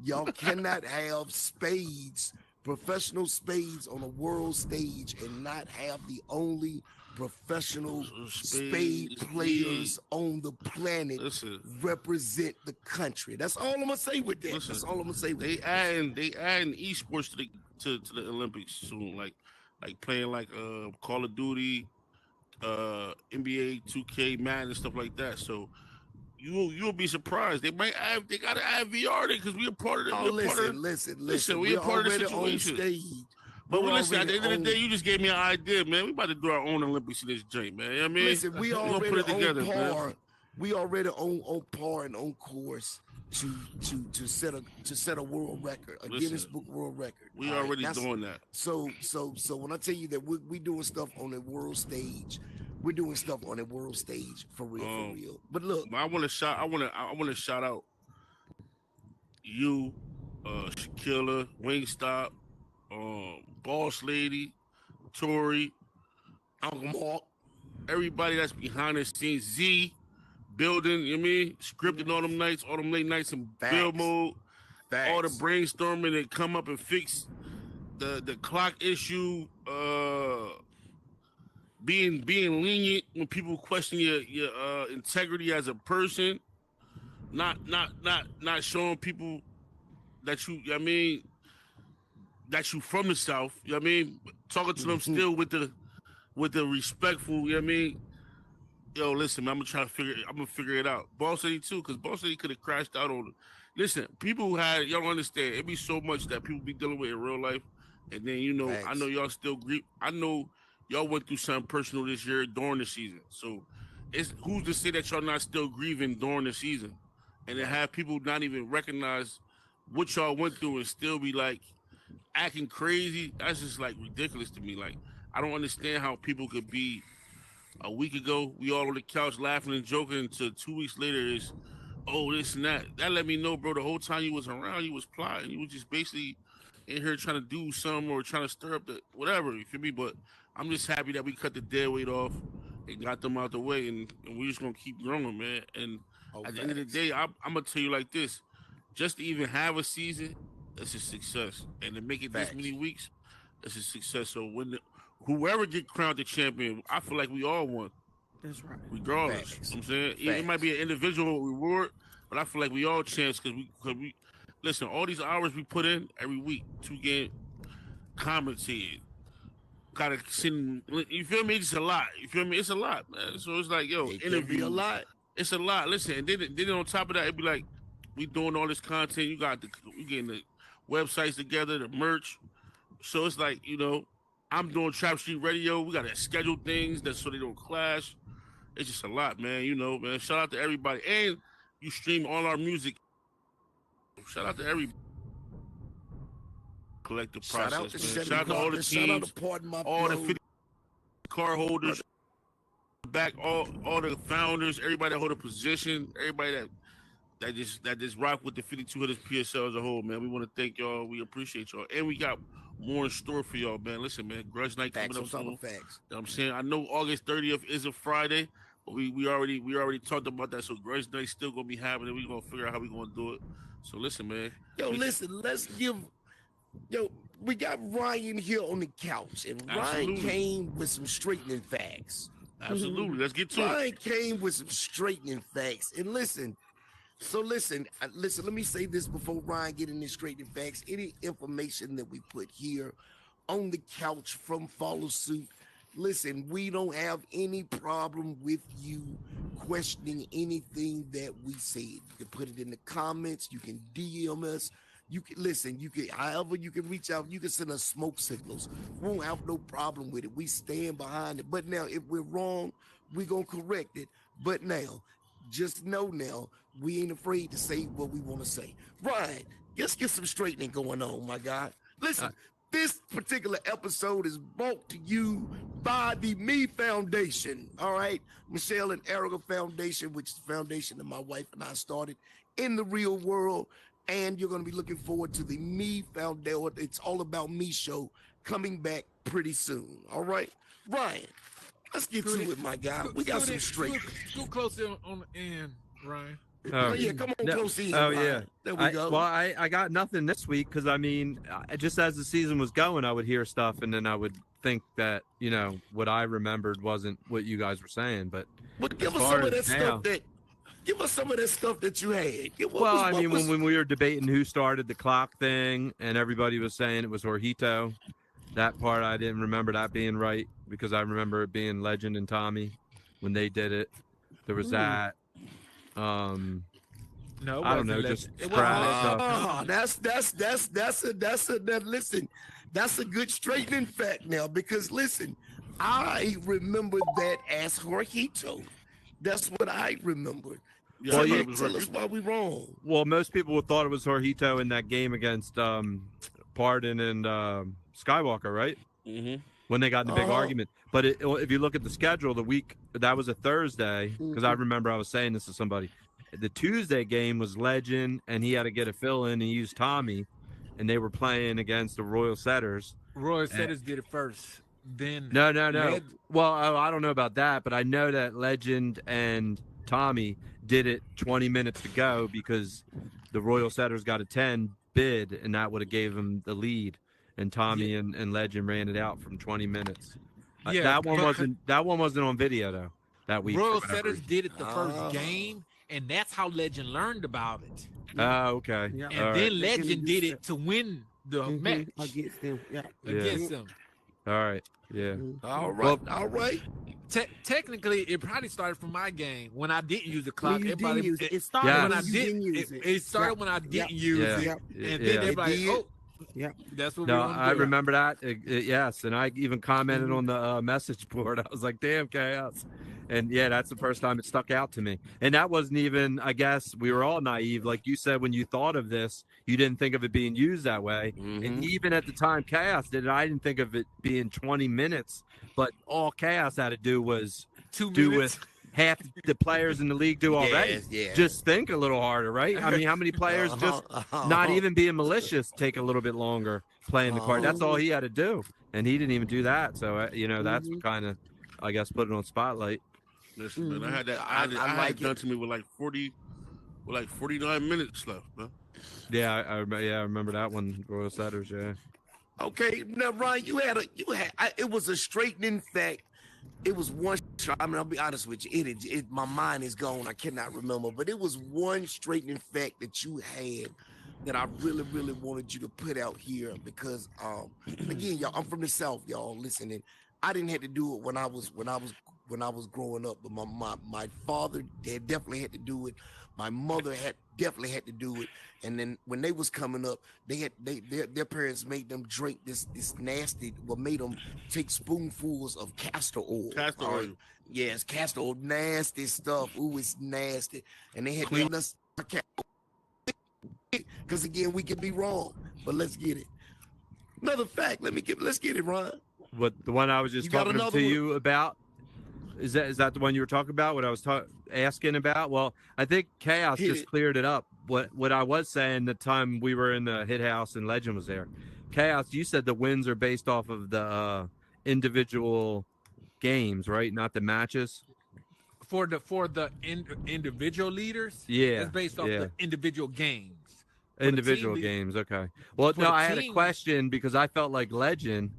y'all cannot have spades, professional spades on a world stage and not have the only professional spade players on the planet represent the country. That's all I'm gonna say with that. That's all I'm gonna say with they adding esports to the Olympics soon, like playing like Call of Duty, NBA 2K, Madden, and stuff like that. So you'll be surprised. They gotta add VR there because we a part of it. Listen. We a part of the situation. But listen, at the end of the day, you just gave me an idea, man. We about to do our own Olympics in this joint, man. You know what I mean? Listen, we already put it together, on par. man. We already on par and on course to set a world record, a Guinness Book World Record. We already doing that. So when I tell you that we doing stuff on the world stage, we're doing stuff on the world stage for real. But look, I want to shout out you, Shaquilla, Wingstop, Boss Lady, Tori, Uncle Mark, everybody that's behind the scenes, Z, building, you know what I mean? Scripting all them nights, all them late nights in build mode, all the brainstorming and come up and fix the clock issue, being lenient when people question your integrity as a person, not showing people that you, I mean, that you from the South, you know what I mean? Talking to them still with the respectful, you know what I mean? Yo, listen, man, I'm gonna figure it out. Boss Lady too, because Boss Lady could have crashed out on it. Listen, people y'all don't understand, it be so much that people be dealing with in real life. And then, you know, I know y'all still grieve. I know y'all went through something personal this year during the season. So it's who's to say that y'all not still grieving during the season? And then have people not even recognize what y'all went through and still be like acting crazy. That's just like ridiculous to me. Like, I don't understand how people could be a week ago, we all on the couch laughing and joking until 2 weeks later is, oh, this and that. That let me know, bro, the whole time you was around, you was plotting. You was just basically in here trying to do something or trying to stir up the whatever, you feel me? But I'm just happy that we cut the dead weight off and got them out the way, and we're just going to keep growing, man. And at the end of the day, I'm going to tell you like this. Just to even have a season, that's a success. And to make it this many weeks, that's a success. So when whoever get crowned the champion, I feel like we all won. That's right. Regardless, you know what I'm saying? It might be an individual reward, but I feel like we all chance because we listen, all these hours we put in every week, 2 game commentating, gotta send, you feel me? It's a lot. You feel me? It's a lot, man. So it's like, yo, interview a lot. It's a lot. Listen, and then on top of that, it'd be like, we doing all this content. We getting the websites together, the merch. So it's like, you know, I'm doing Trap Street Radio. We gotta schedule things so they don't clash. It's just a lot, man. You know, man. Shout out to everybody, and you stream all our music. Shout out to everybody. Collective process. Shout out to all the teams, all the 50 car holders, back all the founders, everybody that hold a position, everybody that just rock with the 5200 PSL as a whole, man. We want to thank y'all. We appreciate y'all, and we got more in store for y'all, man. Listen, man, Grudge Night coming up soon. Facts. You know what I'm saying? I know August 30th is a Friday, but we already talked about that. So Grudge Night still gonna be happening. We gonna figure out how we gonna do it. So listen, man. Let's give. We got Ryan here on the couch, and Absolutely. Ryan came with some straightening facts. Absolutely. Let's get to it. Ryan came with some straightening facts, and listen. So listen. Let me say this before Ryan get in his straightening facts. Any information that we put here on the couch from Follow Suit, listen, we don't have any problem with you questioning anything that we said. You can put it in the comments. You can DM us. You can listen. You can, however, you can reach out. You can send us smoke signals. We won't have no problem with it. We stand behind it. But now, if we're wrong, we're gonna correct it. But now, just know now, we ain't afraid to say what we want to say. Ryan, let's get some straightening going on, my guy. Listen, this particular episode is brought to you by the Me Foundation. All right, Michelle and Erica Foundation, which is the foundation that my wife and I started in the real world. And you're going to be looking forward to the Me Foundation. It's all about me show coming back pretty soon. All right, Ryan, let's get to it, my guy. We got some straight. Go closer on the end, Ryan. Oh yeah, come on, close in. Oh Ryan. yeah, There we go. Well, I got nothing this week because I mean, just as the season was going, I would hear stuff and then I would think that what I remembered wasn't what you guys were saying. But give us some of that stuff that. Give us some of that stuff that you had. When we were debating who started the clock thing and everybody was saying it was Jorgito, that part I didn't remember that being right because I remember it being Legend and Tommy when they did it. There was that. No, I don't know, just stuff. Listen, that's a good straightening fact now because listen, I remember that as Jorgito. That's what I remember. Yeah, well, tell us why we wrong. Well, most people thought it was Jorgito in that game against Pardon and Skywalker, right? Mm-hmm. When they got in the big argument. But if you look at the schedule, the week that was a Thursday, because I remember I was saying this to somebody. The Tuesday game was Legend, and he had to get a fill in and use Tommy, and they were playing against the Royal Setters. Royal Setters did it first. Then no. Well, I don't know about that, but I know that Legend and Tommy did it 20 minutes to go because the Royal Setters got a 10 bid, and that would have gave them the lead. And Tommy and Legend ran it out from 20 minutes. Yeah, that one wasn't on video though. That week. Royal Setters did it the first game, and that's how Legend learned about it. Oh, okay. Yeah. And then Legend did it to win the match against them. Yeah. Against them. All right. Yeah. All right. All right. Technically, it probably started from my game when I didn't use the clock. It started when I didn't use it. It started when I didn't use it, and then everybody, that's what we want to do. I remember that. Yes, and I even commented on the message board. I was like, "Damn, chaos!" And yeah, that's the first time it stuck out to me. And that wasn't even. I guess we were all naive, like you said, when you thought of this, you didn't think of it being used that way. Mm-hmm. And even at the time Chaos did it, I didn't think of it being 20 minutes. But all Chaos had to do was 2 do minutes. with half the players in the league do already. Yeah. Just think a little harder, right? I mean, how many players just not even being malicious take a little bit longer playing the card? That's all he had to do, and he didn't even do that. So that's what kind of, I guess, put it on spotlight. Listen, man, I had that. I had it done to me with like 49 minutes left, man. Yeah, I remember that one, Royal Setters. Yeah. Okay, now Ryan, it was a straightening fact. It was one. I mean, I'll be honest with you. My mind is gone. I cannot remember, but it was one straightening fact that you had that I really, really wanted you to put out here because, again, y'all, I'm from the South, y'all. Listening, I didn't have to do it when I was growing up, but my father definitely had to do it. My mother definitely had to do it, and then when they was coming up, their parents made them drink this nasty, made them take spoonfuls of castor oil. Castor oil. Yes, castor oil, nasty stuff. Ooh, it's nasty, and they had to us because again we could be wrong, but let's get it. Another fact. Let's get it, Ron. What the one I was just talking to you about? Is that the one you were talking about? What I was asking about? Well, I think Chaos just cleared it up. What I was saying the time we were in the Hit House and Legend was there. Chaos, you said the wins are based off of the individual games, right? Not the matches. For the individual leaders, Yeah, it's based off the individual games. Individual games, okay. Well, no, I had a question because I felt like Legend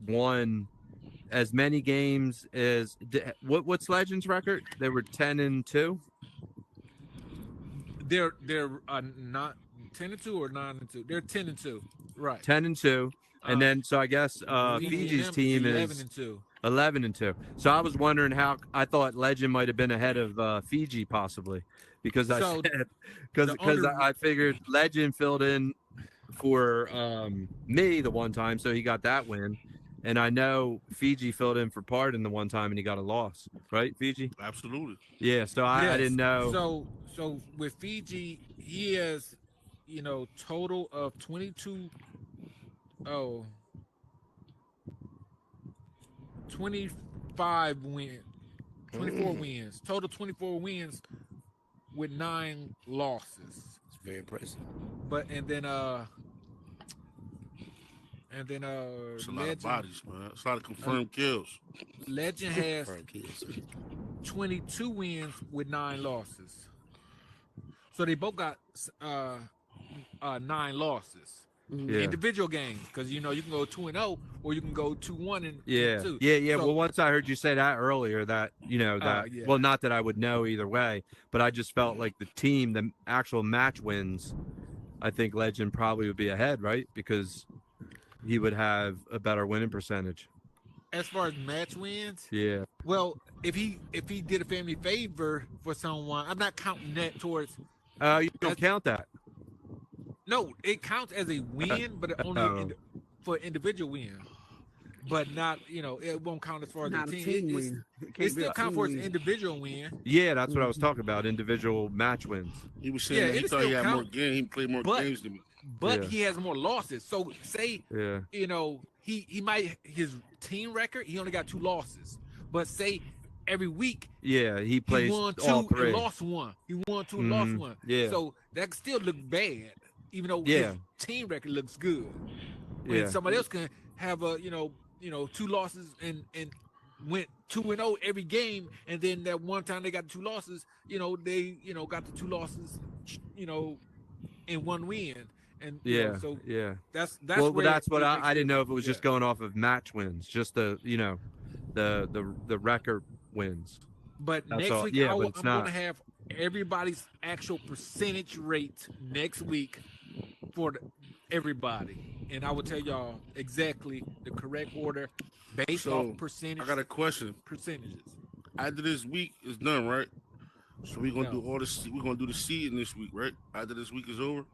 won as many games as what's Legend's record? They were 10-2. They're not 10-2 or 9-2. They're 10-2, right? 10-2, and then so I guess Fiji's team is 11-2. 11-2. So I was wondering how I thought Legend might have been ahead of Fiji possibly because I figured Legend filled in for me the one time, so he got that win. And I know Fiji filled in for Pardon the one time and he got a loss, right, Fiji? Absolutely. Yeah, so I didn't know. So with Fiji, he has, total of 24 wins. Total 24 wins with 9 losses. It's very impressive. It's a lot of bodies, man. It's a lot of confirmed kills. Legend has 22 wins with 9 losses. So they both got 9 losses. Yeah. Individual games, because you can go 2-0 or you can go 2-1 and 2. Yeah. So, well, once I heard you say that earlier, that well, not that I would know either way, but I just felt like the actual match wins, I think Legend probably would be ahead, right? Because he would have a better winning percentage. As far as match wins, yeah. Well, if he did a family favor for someone, I'm not counting that towards. You don't count that. No, it counts as a win, but only for individual win. But not, it won't count as far as a team win. It still counts for an individual win. Yeah, that's what I was talking about. Individual match wins. He was saying that he thought he had more games. He played more games than me. But he has more losses. So say, he might, his team record, he only got 2 losses. But say every week, he plays he won 2 all 3 and lost 1. He won 2 and lost 1. Yeah. So that still look bad, even though his team record looks good. When somebody else can have a 2 losses and went 2-0 every game, and then that one time they got 2 losses, they got the 2 losses, in 1 win. And that's well, that's what I didn't know if it was just going off of match wins, just the record wins. But that's next week I'm going to have everybody's actual percentage rate next week for everybody, and I will tell y'all exactly the correct order based off percentage. I got a question. Percentages. After this week is done, right? So we're gonna do all this. We're gonna do the seeding this week, right? After this week is over.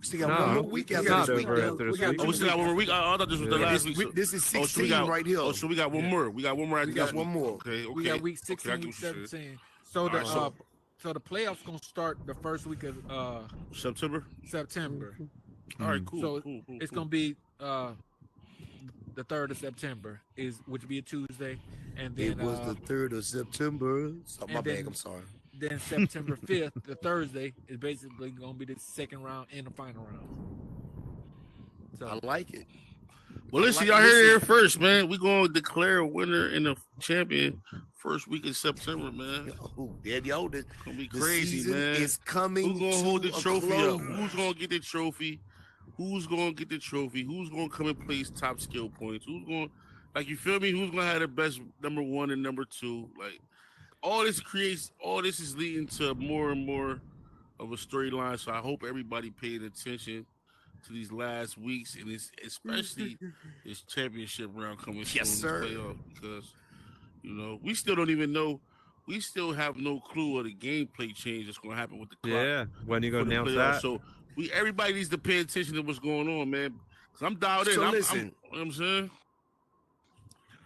We still got one more week after this week. We still got one more week. I thought this was the last week. This is 16 right here. Oh, so we got one more. We got one more. We got one more. Okay. We got week 16, week 17. So the playoffs gonna start the first week of September. All right, cool. So cool, it's gonna be the 3rd of September which would be a Tuesday, and then it was the 3rd of September. My bad. I'm sorry. Then September 5th, the Thursday, is basically going to be the second round and the final round. So I like it. Well, listen, y'all heard it here first, man. We're going to declare a winner and a champion first week in September, man. Oh, y'all, it's going to be crazy, man. It's coming. Who's going to hold the trophy up? Who's going to get the trophy? Who's going to get the trophy? Who's going to come and place top skill points? Who's going, you feel me? Who's going to have the best number 1 and number 2? All this is leading to more and more of a storyline. So I hope everybody paid attention to these last weeks, and especially this championship round coming soon. Yes, sir. Because we still don't even know. We still have no clue of the gameplay change that's going to happen with the clock. Yeah, when you going to announce that? So everybody needs to pay attention to what's going on, man. Because I'm dialed in. So listen, you know what I'm saying?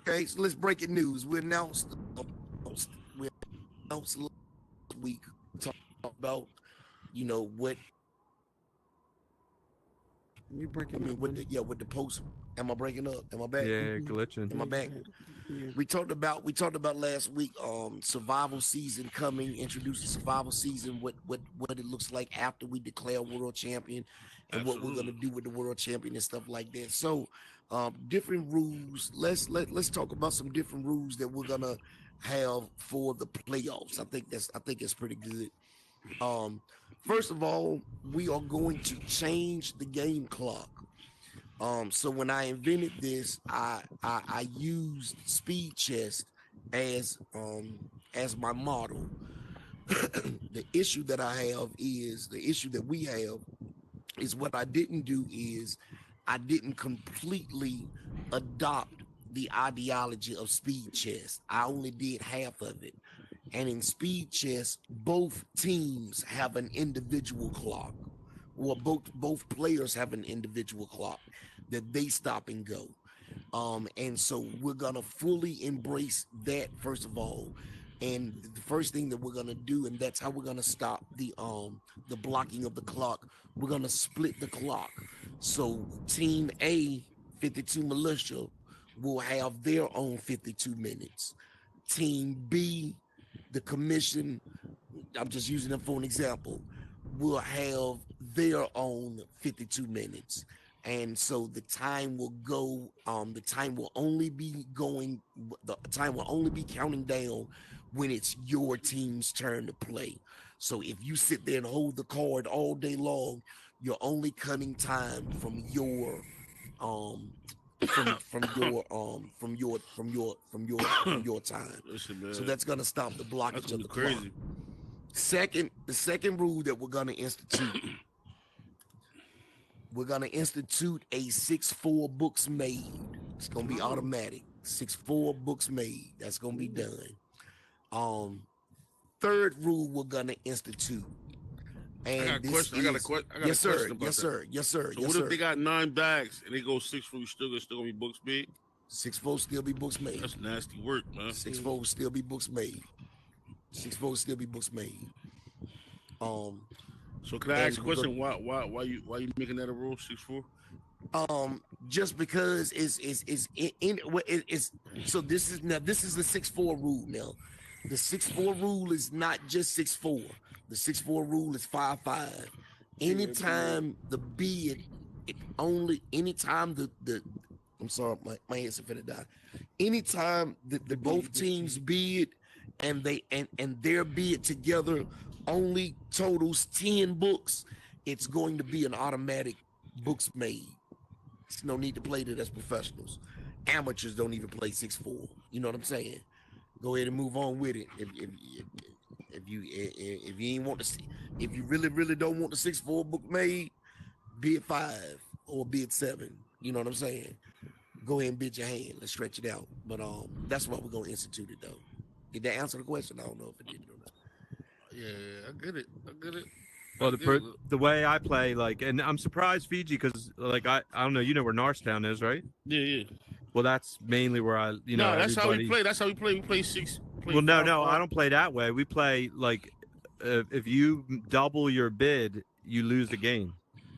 Okay, so let's break it news. We announced last week, talk about what You breaking I mean, up, with honey. with the post. Am I breaking up? Am I back? Yeah, glitching. Am I back? Yeah. We talked about last week survival season coming, introducing survival season, what it looks like after we declare world champion, and what we're gonna do with the world champion and stuff like that. So different rules. Let's talk about some different rules that we're gonna have for the playoffs. I think it's pretty good. First of all, we are going to change the game clock. So when I invented this, I used speed chess as my model. The issue that we have is what I didn't do is I didn't completely adopt the ideology of speed chess. I only did half of it. And in speed chess, both teams have an individual clock. Well, both players have an individual clock that they stop and go. And so we're gonna fully embrace that first of all. And the first thing that we're gonna do, and that's how we're gonna stop the blocking of the clock. We're gonna split the clock. So Team A, 52 Militia, will have their own 52 minutes. Team B, the commission, I'm just using them for an example, will have their own 52 minutes. And so the time will go, the time will only be counting down when it's your team's turn to play. So if you sit there and hold the card all day long, you're only cutting time from your time. Listen, So that's gonna stop the blockage that's of the crazy. clock. The second rule that we're gonna institute. We're gonna institute a 6-4 books made. It's gonna be automatic. 6-4 books made. That's gonna be done. Third rule we're gonna institute. And I got a question. I got a yes, sir. question about Yes, that. sir. Yes, sir. So yes, what sir. if they got 9 bags and they go 6 for still gonna be books big? 6-4 still be books made. That's nasty work, man. 6-4 still be books made. 6-4 still be books made. So can I ask a question? Why you making that a rule? 6-4? Just because so this is the 6-4 rule now. The 6-4 rule is not just 6-4. The 6-4 rule is 5-5. Anytime the bid, anytime the I'm sorry, my head's finna die. Anytime the both teams bid and their bid together only totals 10 books, it's going to be an automatic books made. There's no need to play that as professionals. Amateurs don't even play 6-4. You know what I'm saying? Go ahead and move on with it. If you ain't want to see, if you really don't want the 6-4 book made, bid 5 or bid 7. You know what I'm saying? Go ahead and bid your hand. Let's stretch it out. But that's why we're gonna institute it though. Did that answer the question? I don't know if it did or not. Yeah, I get it. Well, the way I play, like, and I'm surprised Fiji, because like I don't know, you know where Norristown is, right? Yeah. Well, that's mainly where I, No, that's how we play. That's how we play. We play 6. Well, no, I don't play that way. We play like if you double your bid, you lose the game.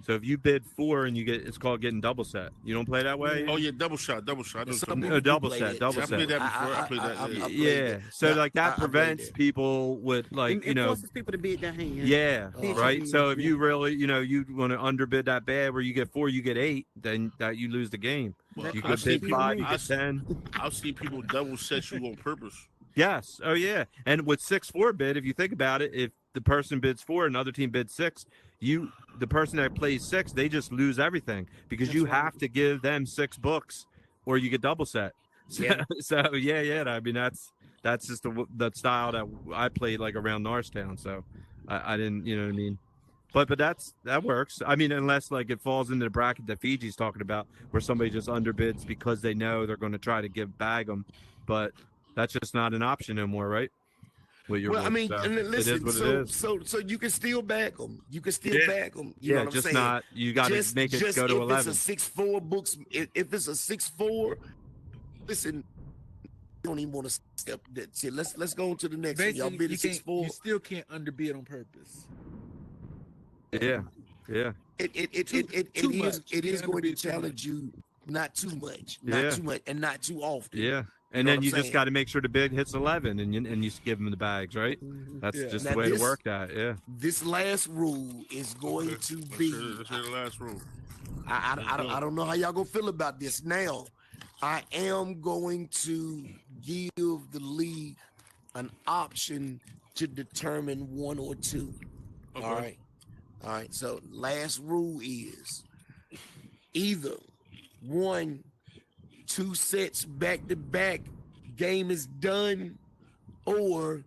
So if you bid 4 and you get, it's called getting double set. You don't play that way? Oh yeah, double shot. Double set. I played that before. I played that. Yeah. So like that prevents people with like, It forces people to bid their hand. Yeah. Bid Right. your So hand, if you really, you want to underbid that bad where you get 4, you get 8, then that you lose the game. Well, You could bid 5, you get 10. I've seen people double set you on purpose. Yes. Oh yeah. And with 6-4 bid, if you think about it, if the person bids 4, another team bids 6, the person that plays 6, they just lose everything because you have to give them 6 books or you get double set. So, Yeah. So yeah. I mean, that's just the style that I played like around Norristown. So I didn't, you know what I mean? But that works. I mean, unless like it falls into the bracket that Fiji's talking about, where somebody just underbids because they know they're going to try to bag them, but that's just not an option anymore, right? Well, I mean, and listen, it is. So you can still back them. You can still back them. You know what I'm just saying? not. You got to make it go to 11. If it's a 6-4 books, if it's a 6-4, listen, you don't even want to step that shit. Let's go on to the next one. Y'all bid a 6-4. You still can't underbid on purpose. Yeah. it is going to challenge you not too much, and not too often. Yeah. And then you just got to make sure the bid hits 11, and you give them the bags, right? That's just the way to work that. Yeah. This last rule is going to be. Let's hear the last rule. I don't know how y'all gonna feel about this. Now, I am going to give the league an option to determine one or two. Okay. All right. So last rule is either 2 sets back to back, game is done, or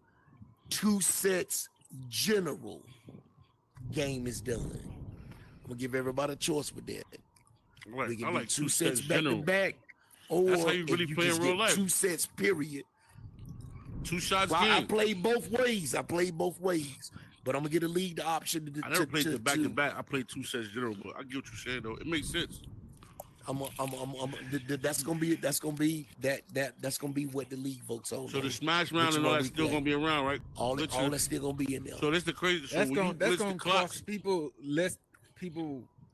2 sets general, game is done. I'm gonna give everybody a choice with that. Right. We can I do like 2 sets back general. to back, or That's how you really if play in just real get life. 2 sets, period. 2 shots Well, game. I played both ways. But I'm gonna get a league the option to. I never played the back to back. I played 2 sets general, but I get what you're saying though. It makes sense. That's gonna be what the league votes on. So the smash round and all that's still gonna be around, right? All that's still gonna be in there. So that's the crazy. That's gonna cost people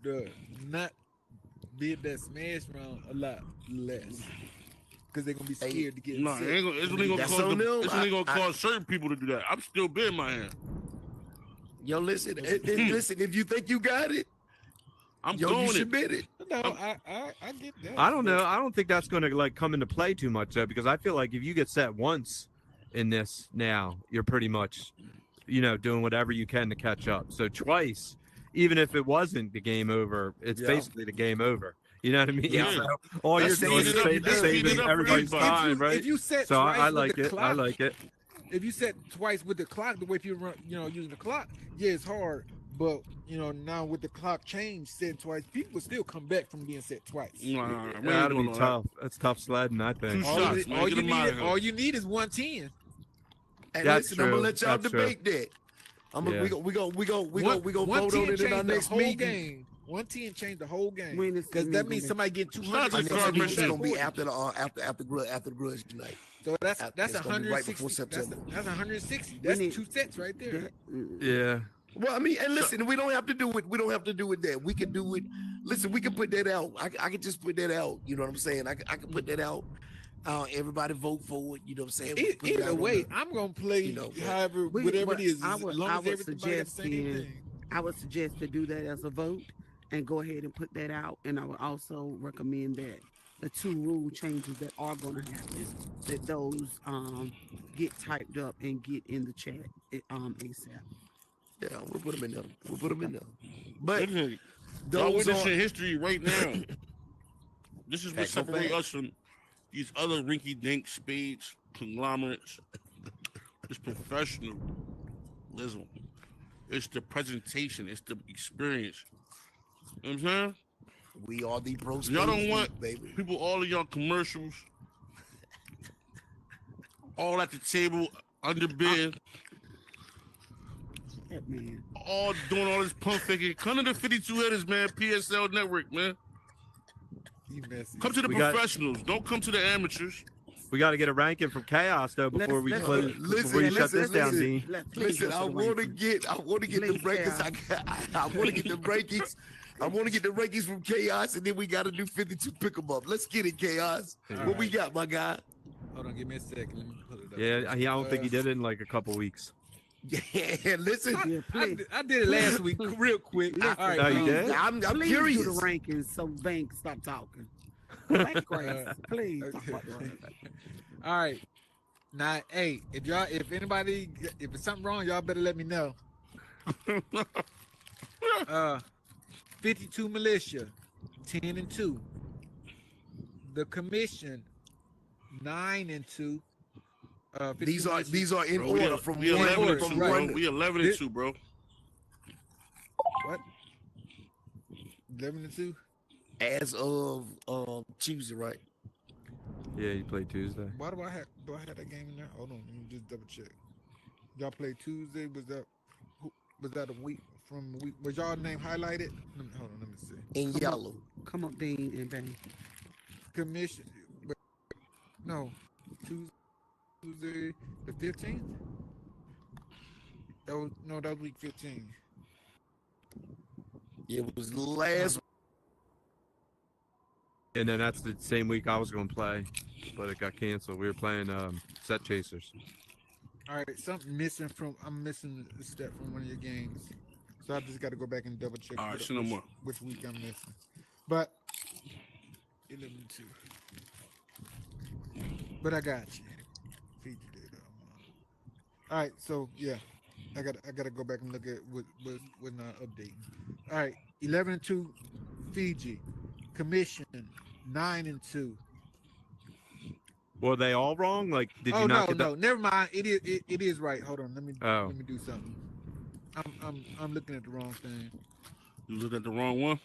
to not bid that smash round a lot less because they're gonna be scared to get. No, it's only gonna cause certain people to do that. I'm still bidding my hand. Yo, listen, listen. If you think you got it, you should bid it. No, I get that. I don't know. I don't think that's going to come into play too much though, because I feel like if you get set once in this now, you're pretty much, doing whatever you can to catch up. So twice, even if it wasn't the game over, it's basically the game over. You know what I mean? Yeah. So all you're doing is saving everybody's time, right? If you set so twice I like with it. the clock, I like it. If you set twice with the clock, the way if you run, using the clock, it's hard. But now with the clock change, set twice, people still come back from being set twice. That'll be tough. That's tough sledding, I think. All you need is 110. And listen, I'm gonna let y'all debate that. We gonna vote on it in our next meeting. 110 changed the whole game because that means somebody get 200. It's gonna be after the grudge tonight. So that's 160. Right before September. That's 160. That's 2 sets right there. Yeah. Well, I mean, and listen, we don't have to do it. We don't have to do it there. We can do it. Listen, we can put that out. I can just put that out. You know what I'm saying? I can put that out. Everybody vote for it. You know what I'm saying? Either way, I'm gonna play whatever it is. I would suggest to do that as a vote and go ahead and put that out. And I would also recommend that the 2 rule changes that are going to happen, that those get typed up and get in the chat ASAP. Yeah, we'll put them in there. But y'all witnessing history right now. This is what separates us from these other rinky-dink spades conglomerates. It's professionalism. It's the presentation. It's the experience. You know what I'm saying? We are the pro. Y'all don't want people, all of y'all commercials, all at the table, underbid, all doing all this pump faking. Come to the 52 headers, man. PSL network, man. Come to the professionals. Don't come to the amateurs. We got to get a ranking from Chaos though before we shut this down, Dean. Listen, I want to get the rankings. I want to get the rankings. I want to get the rankings from Chaos, and then we got to do 52 pick 'em up. Let's get it, Chaos. What we got, my guy? Hold on, give me a second. Let me pull it up. Yeah, I don't think he did it in like a couple weeks. Yeah, listen. I did it last week, real quick. All right, no, you did? I'm curious. Do the rankings so Bank stop talking. That's crazy. Please. All right. Now, hey, if it's something wrong, y'all better let me know. 52 militia, 10-2. The commission, 9-2. These are in order from we 11-2, bro. one. We 11-2, bro. What? 11-2. As of Tuesday, right? Yeah, you played Tuesday. Why do I have that game in there? Hold on, let me just double check. Y'all played Tuesday. Was that a week from week? Was y'all name highlighted? Hold on, let me see. In yellow. Come up, Dean and Bang. Commission. No, Tuesday the 15th. That was week 15. It was last. And then that's the same week I was going to play, but it got canceled. We were playing Set Chasers. All right, something missing from. I'm missing a step from one of your games, so I just got to go back and double check. All right, which week I'm missing. But 11-2. But I got you. Fiji did. All right, so yeah, I got to go back and look at what updating. All right, 11-2, Fiji, commission 9-2. Were they all wrong? Like, did you no, not get that? no, never mind. It is right. Hold on, let me do something. I'm looking at the wrong thing. You looked at the wrong one.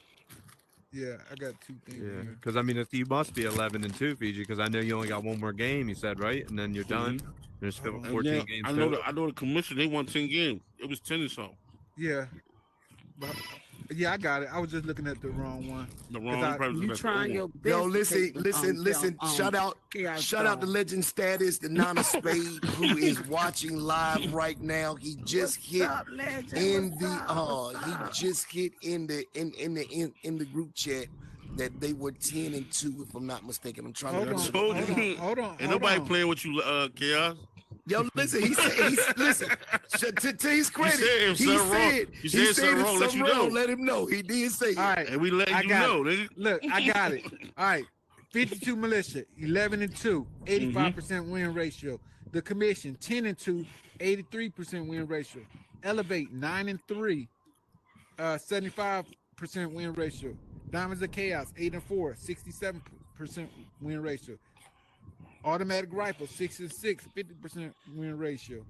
Yeah, I got two things. Yeah, here. because I mean, you must be 11-2, Fiji, because I know you only got one more game. You said right, and then you're done. There's still 14 games. I know the commission. They won 10 games. It was 10 or something. Yeah, but yeah, I got it. I was just looking at the wrong one. The wrong. You trying your best. Yo, listen. Shout out to Legend Status, the Nine of Spades, who is watching live right now. He just hit in the group chat that they were 10-2, if I'm not mistaken. I'm trying to Hold on. Ain't nobody playing with you, Chaos. Yo, listen, listen. To his credit, he said something wrong. Let you know. Let him know. He did say it. All right, and we let you know. Look, I got it. All right, 52 militia, 11-2, 85% win ratio. The commission 10-2, 83% win ratio. Elevate 9-3, 75% win ratio. Diamonds of Chaos 8-4, 67% win ratio. Automatic Rifle 6-6, 50% win ratio.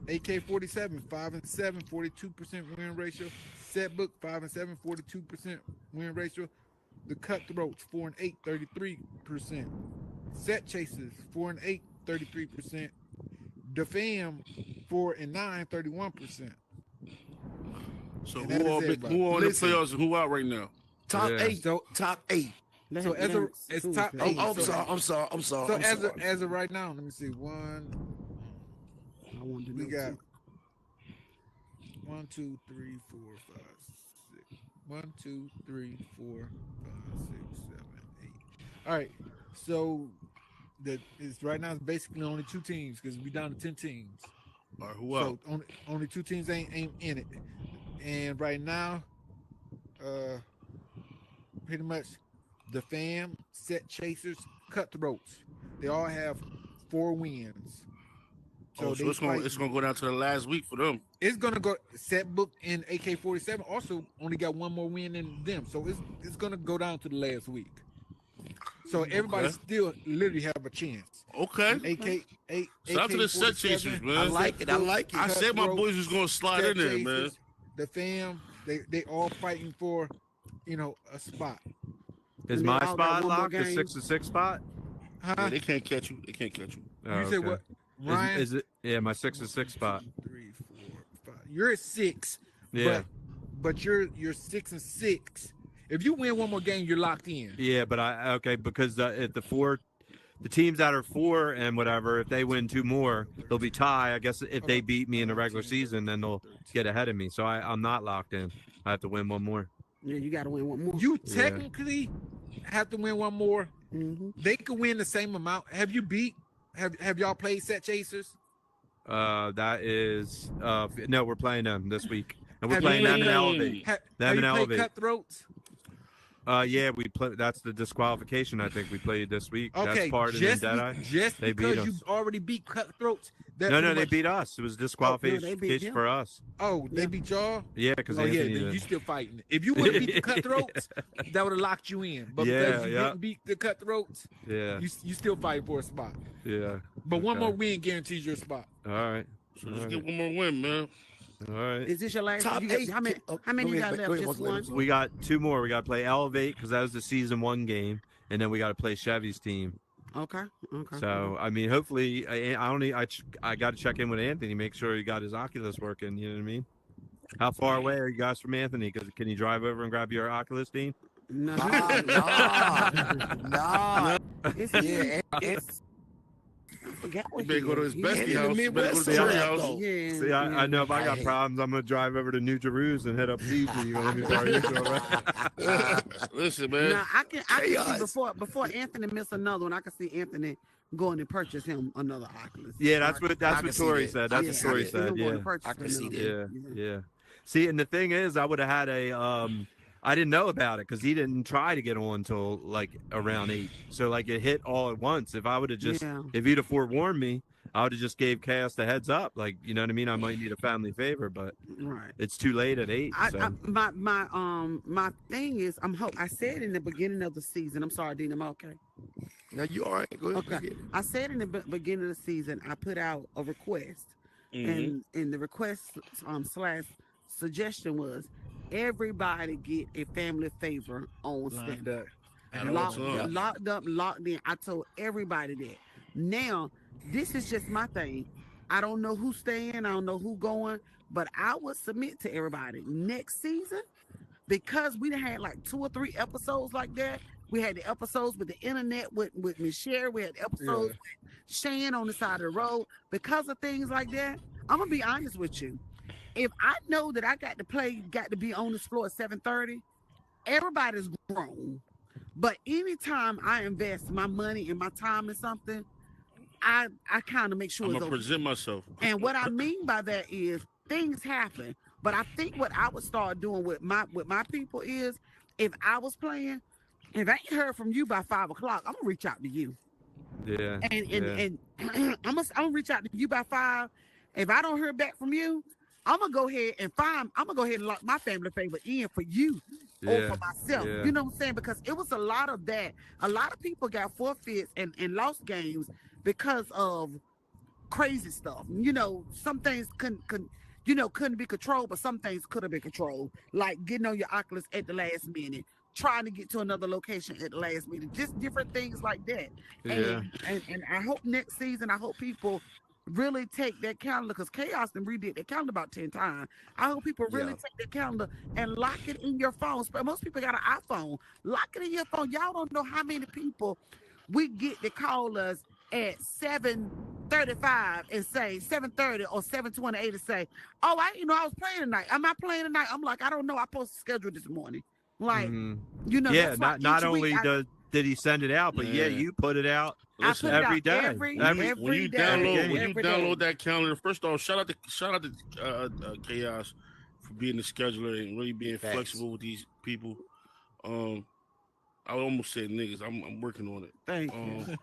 AK-47 5-7, 42% win ratio. Set Book 5-7, 42% win ratio. The Cutthroats 4-8, 33%. Set Chasers 4-8, 33%. The Fam 4-9, 31%. So who on the playoffs and who out right now? Top 8. Top 8. So it's top 8. I'm sorry. So as of right now, let me see. We got 1, 2, 3, 4, 5, 6. 1, 2, 3, 4, 5, 6, 7, 8. All right. So right now it's basically only 2 teams because we down to 10 teams. All right, who out? So only 2 teams ain't in it. And right now, pretty much the Fam, Set Chasers, Cutthroats. They all have 4 wins. So it's gonna go down to the last week for them. It's gonna go. Set Book and AK-47 also only got 1 more win than them. So it's gonna go down to the last week. So everybody still literally have a chance. Okay. Shout out to the Set Chasers, man. I like it. I said my boys was gonna slide in there, man. The Fam, they all fighting for, a spot. Is my spot locked? The 6-6 spot? Huh? Yeah, they can't catch you. Oh, you said what? Ryan? Is it? Yeah, my 6-6 spot. 3, 4, 5. You're at 6. Yeah. But you're 6-6. If you win 1 more game, you're locked in. Yeah, but because at the teams that are 4 and whatever, if they win 2 more, they'll be tie. I guess if they beat me in the regular season, then they'll get ahead of me. So I'm not locked in. I have to win 1 more. Yeah, you got to win 1 more. You technically have to win 1 more. Mm-hmm. They could win the same amount. Have y'all played Set Chasers? That is no, we're playing them this week, and we're playing them in Elevate. Have you played Cutthroats? Yeah, we play. That's the disqualification. I think we played this week. Okay, that's part of the Deadeye. Just they because beat us. you've already beat Cutthroats. No, they beat us. It was disqualification for us. Oh, they beat y'all? Yeah, because you still fighting. If you would have beat the Cutthroats, that would have locked you in. But because you didn't beat the Cutthroats, you still fight for a spot. Yeah. But 1 more win guarantees your spot. All right. So let's get 1 more win, man. All right. Is this your last? Top 8. How many you got left? Just 1? We got 2 more. We got to play Elevate because that was the season 1 game, and then we got to play Chevy's team. Okay. So I mean, hopefully, I got to check in with Anthony, make sure he got his Oculus working. You know what I mean? How far away are you guys from Anthony? Because can you drive over and grab your Oculus, Dean? No. Nah. forgot what You better go to his bestie house. You better go to Midwest the trap, house. though. Yeah, See, I know if I got I- problems, I'm gonna drive over to New Jerusalem and hit up Fiji. Let me borrow your shoulder. Listen, man. Now I can see Chaos. before Anthony missed another one. I can see Anthony going to purchase him another Oculus. Yeah, that's I what can see Tori that. said. I That's can what see Tori that. said. Yeah. I can see that. Yeah. See, and the thing is, I would have had I didn't know about it because he didn't try to get on until like around 8. So like it hit all at once. If I would have if he'd have forewarned me, I would have just gave Chaos the heads up. Like, you know what I mean? I might need a family favor, but Right. it's too late at 8. My thing is, I said in the beginning of the season. I'm sorry, Dean. I'm okay. Now you all right? Go ahead. Okay. I said in the beginning of the season, I put out a request, and the request slash suggestion was everybody get a family favor on Lined stand. up. Locked up, locked in. I told everybody that. Now, this is just my thing. I don't know who's staying. I don't know who going, but I would submit to everybody next season because we done had like 2 or 3 episodes like that. We had the episodes with the internet with Miss Sherry. We had the episodes with Shane on the side of the road. Because of things like that, I'm gonna be honest with you. If I know that I got to be on this floor at 7:30, everybody's grown. But anytime I invest my money and my time in something, I kind of make sure I'm it's gonna open. present myself. And what I mean by that is things happen. But I think what I would start doing with my people is if I was playing, if I ain't heard from you by 5 o'clock, I'm gonna reach out to you. Yeah. And I'm gonna reach out to you by 5. If I don't hear back from you, I'm gonna go ahead and lock my family favor in for you or for myself. Yeah. You know what I'm saying? Because it was a lot of that. A lot of people got forfeits and lost games because of crazy stuff. You know, some things couldn't be controlled, but some things could have been controlled. Like getting on your Oculus at the last minute, trying to get to another location at the last minute, just different things like that. Yeah. And I hope next season, I hope people really take that calendar, because Chaos and redid that calendar about 10 times. I hope people really take that calendar and lock it in your phones. But most people got an iPhone. Lock it in your phone. Y'all don't know how many people we get to call us at 7:35 and say 7:30 or 7:28 and say, "Oh, I was playing tonight. Am I playing tonight?" I'm like, I don't know. I posted schedule this morning. Like, yeah, that's why not each only week did he send it out, but you put it out Listen, every day. every when you day, download that calendar, first off, shout out to Chaos for being the scheduler and really being flexible with these people. I almost said niggas. I'm working on it. Thank you.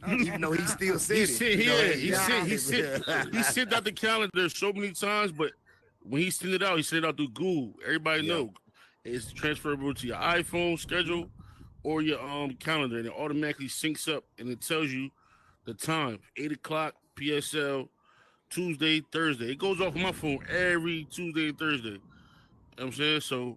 Even though he still said it. He sent out the calendar so many times, but when he sent it out through Google. Everybody know it's transferable to your iPhone schedule or your calendar, and it automatically syncs up and it tells you the time. 8 o'clock PSL, Tuesday, Thursday. It goes off my phone every Tuesday and Thursday. You know what I'm saying? So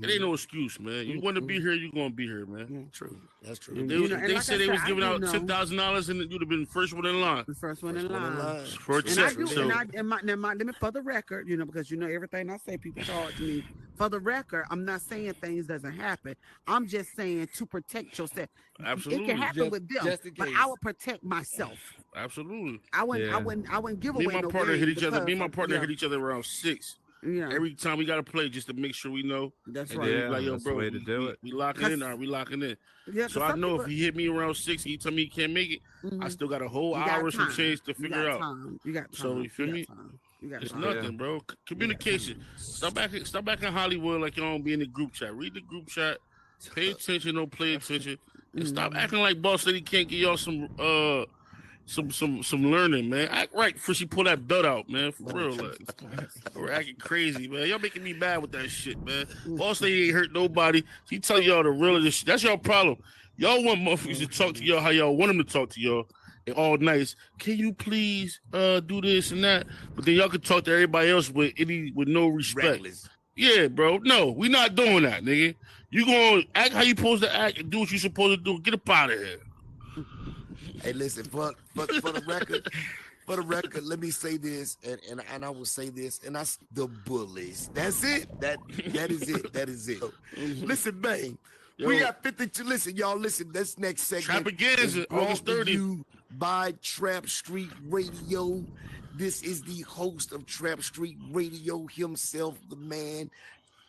it ain't no excuse, man. You want to be here, you're gonna be here, man. True. That's true. They said they was giving out $10,000 and you'd have been the first one in line. The first one in line. For a And check. let me for the record, because everything I say, people charge me. For the record, I'm not saying things doesn't happen. I'm just saying to protect yourself. Absolutely. It can happen with them, but I would protect myself. Absolutely. I wouldn't give away Me and my no partner game hit each other. Me and my because- partner hit each other around 6. Yeah. Every time we got to play just to make sure we know. That's and right. then we like, yo, that's the bro, way to do it. we locking in, or we locking in. Yeah, So I know if he hit me around 6 and he tell me he can't make it, I still got a whole hour some change to figure out. You got time. So you feel me? It's time. nothing, bro. Communication. Stop back in Hollywood like you don't be in the group chat. Read the group chat. Pay attention, don't play attention, and stop acting like Boss Lady can't give y'all some learning, man. Act right before she pull that belt out, man. For real, like we're acting crazy, man. Y'all making me mad with that shit, man. Boss Lady ain't hurt nobody. She tell y'all the real of this shit. That's y'all problem. Y'all want motherfuckers to talk to y'all how y'all want them to talk to y'all. And all nice. Can you please do this and that? But then y'all can talk to everybody else with no respect. Reckless. Yeah, bro. No, we not doing that, nigga. You gonna act how you supposed to act and do what you supposed to do. Get up out of here. Hey, listen, for the record, let me say this, and I will say this, and that's the bullies. That's it. That is it. That is it. Listen, Bang. We got 52. Listen, y'all. Listen, this next segment. Trap again is August 30th. by Trap Street Radio. This is the host of Trap Street Radio himself, the man.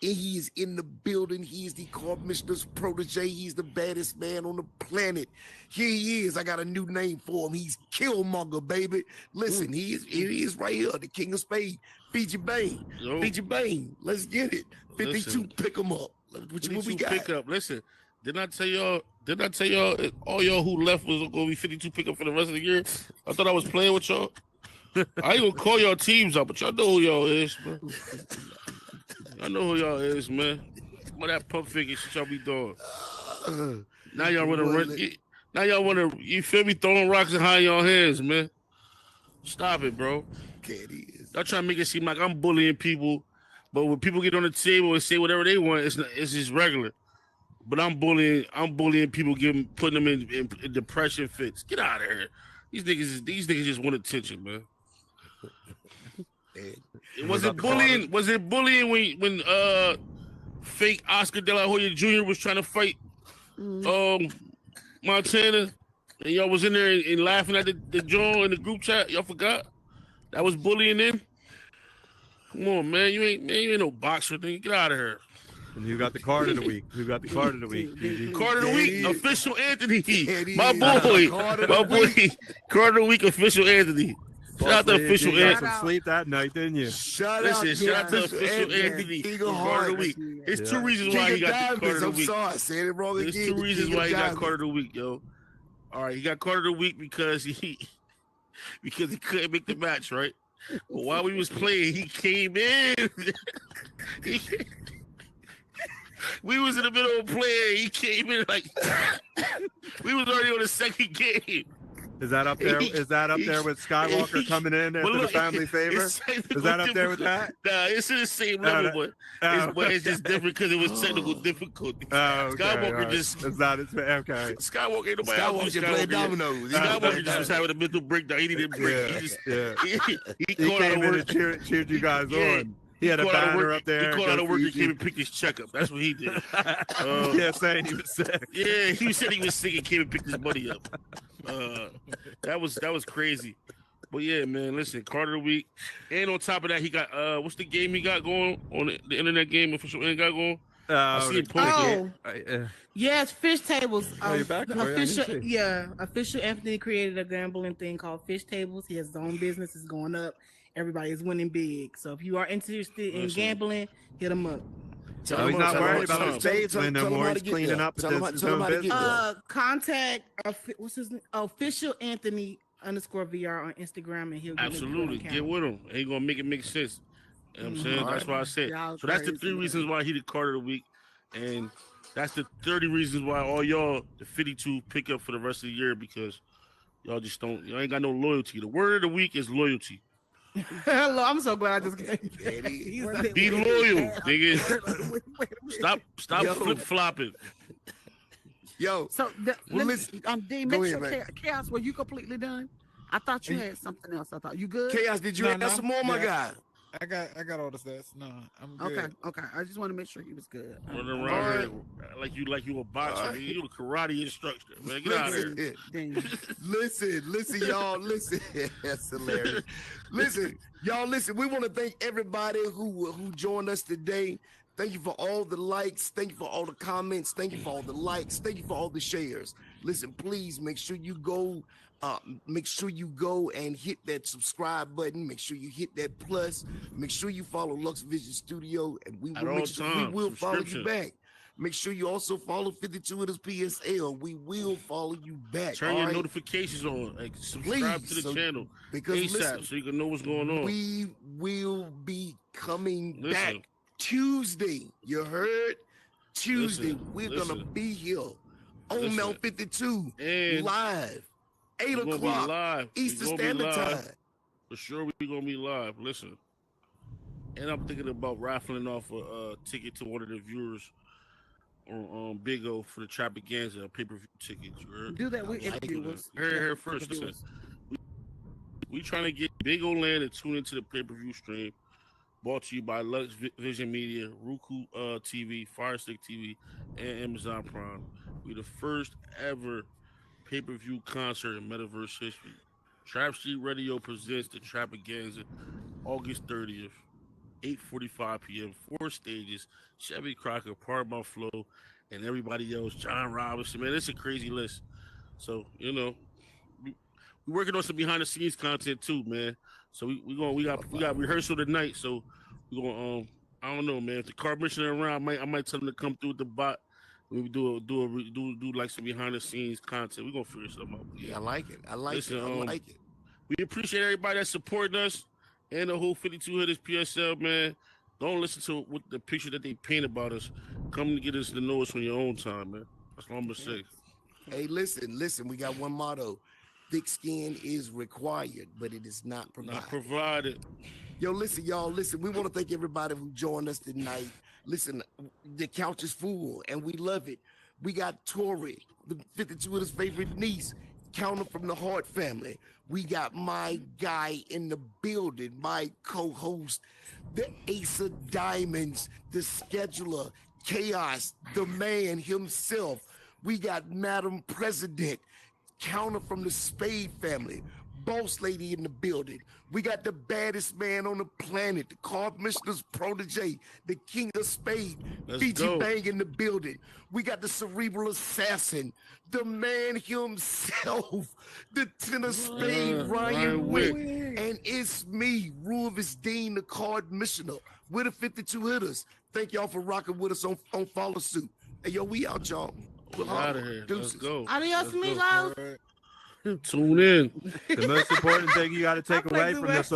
And he is in the building. He is the Cardmissioner's protege. He's the baddest man on the planet. Here he is. I got a new name for him. He's Killmonger, baby. Listen, he is right here, the King of Spades, Fiji Bang. Yo. Fiji Bang, let's get it. 52, Listen. pick him up. What we got? Pick up. Listen, didn't I tell y'all, all y'all who left was going to be 52 pickup for the rest of the year? I thought I was playing with y'all. I ain't going to call y'all teams up, but y'all know who y'all is, man. I know who y'all is, man. What that pump figure shit y'all be doing. Now y'all want to run. Now y'all want to, you feel me, throwing rocks and high y'all hands, man. Stop it, bro. Y'all trying to make it seem like I'm bullying people, but when people get on the table and say whatever they want, it's just regular. But I'm bullying people, putting them in depression fits. Get out of here. These niggas just want attention, man. Was it bullying when fake Oscar De La Hoya Jr. was trying to fight Montana, and y'all was in there and laughing at the joint in the group chat? Y'all forgot? That was bullying them? Come on, man. You ain't no boxer thing. Get out of here. And who got the card of the week? Card of the week, official Anthony. My boy. Card of the week, official Anthony. Shout out to official Anthony. Anthony. Some sleep that night, didn't you? Shout out to official Anthony. Card of the week. There's two reasons why he got the card of the week. I said it wrong again. There's two reasons why he got card of the week, yo. All right, he got card of the week because he couldn't make the match, right? But while we was playing, he came in. We was in the middle of playing. He came in like we was already on the second game. Is that up there? Is that up there with Skywalker coming in after the family favor? Is that up there with that? Nah, it's in the same level, but it's just different because it was technical difficulty. Skywalker just is that okay? Skywalker ain't nobody else. Skywalker playing dominoes. Skywalker just was having a mental breakdown. He didn't break. He came in and cheered you guys on. He had a banner up there. He called out of work and came and picked his checkup. That's what he did. Saying he was sick. Yeah, he said he was sick and came and picked his money up. That was crazy. But yeah, man, listen, card of the week. And on top of that, he got what's the game he got going on the internet game official and got going? I see him post Yes, Fish Tables. You're back Official Anthony created a gambling thing called Fish Tables. He has his own business. It's going up. Everybody is winning big. So if you are interested in gambling, hit him up. So he's not worried about the spades no more. He's cleaning up his own business. Contact what's his name? Official Anthony _VR on Instagram, and he'll absolutely get with him. Ain't gonna make it make sense. You know what I'm saying? That's why I said. So that's the 3 reasons why he the card of the week, and that's the 30 reasons why all y'all the 52 pick up for the rest of the year, because y'all ain't got no loyalty. The word of the week is loyalty. Hello, I'm so glad I just came. Be loyal, nigga. Stop flip flopping. Yo, so listen, Dean, make sure Chaos, were you completely done? I thought you had something else. I thought you good. Chaos, did you have some more, my guy? I got all the stats. No, I'm good. Okay. I just want to make sure he was good. Running around here like you a boxer. You a karate instructor. Man, get out of here. Listen, y'all. Listen, that's hilarious. Listen, y'all. Listen. We want to thank everybody who joined us today. Thank you for all the likes. Thank you for all the comments. Thank you for all the likes. Thank you for all the shares. Listen, please make sure you go. Make sure you go and hit that subscribe button. Make sure you hit that plus. Make sure you follow Lux Vision Studio, and we will follow you back. Make sure you also follow 52 of this PSL. We will follow you back. Turn your notifications on. Like, subscribe to the channel because ASAP, so you can know what's going on. We will be coming back Tuesday. You heard? Tuesday. We're gonna be here on Mount 52 live. 8 o'clock Eastern Standard Time. For sure, we're gonna be live. Listen, and I'm thinking about raffling off a ticket to one of the viewers on Big O for the Trappaganza, a pay-per-view ticket. You heard? Do that with viewers. Here first. Listen, we trying to get Big O Land to tune into the pay-per-view stream. Brought to you by Lux Vision Media, Roku TV, Fire Stick TV, and Amazon Prime. We the first ever pay-per-view concert in Metaverse history. Trap Street Radio presents the Trapagainza August 30th, 8:45 p.m. 4 stages. Chevy Crocker, Paramount Flow, and everybody else. John Robinson, man, it's a crazy list. So, we're working on some behind the scenes content too, man. So we got rehearsal tonight. So we're gonna I don't know, man. If the Cardmissioner around, I might tell him to come through with the bot. We do like some behind the scenes content. We're gonna figure something out. Yeah, I like it. I like it. We appreciate everybody that's supporting us and the whole 52 hitters PSL, man. Don't listen to what the picture that they paint about us. Come to get us to know us on your own time, man. That's what I'm gonna say. Hey, listen. We got one motto: thick skin is required, but it is not provided. Not provided. Yo, listen, y'all. Listen, we want to thank everybody who joined us tonight. Listen, the couch is full, and we love it. We got Tori, the 52 of his favorite niece, Counter from the Hart family. We got my guy in the building, my co-host, the Ace of Diamonds, the scheduler, Chaos, the man himself. We got Madam President, Counter from the Spade family, Boss Lady in the building. We got the baddest man on the planet, the Cardmissioner's protege, the King of Spades, Fiji Bang in the building. We got the cerebral assassin, the man himself, the 10 of Spades, Ryan Wick. And it's me, Ruoivas Deen, the Cardmissioner. We're the 52 hitters. Thank y'all for rocking with us on Follow Suit. Hey, yo, we out, y'all. We're out of here. Let's go. Adios, amigos. Tune in. The most important thing you got to take away from this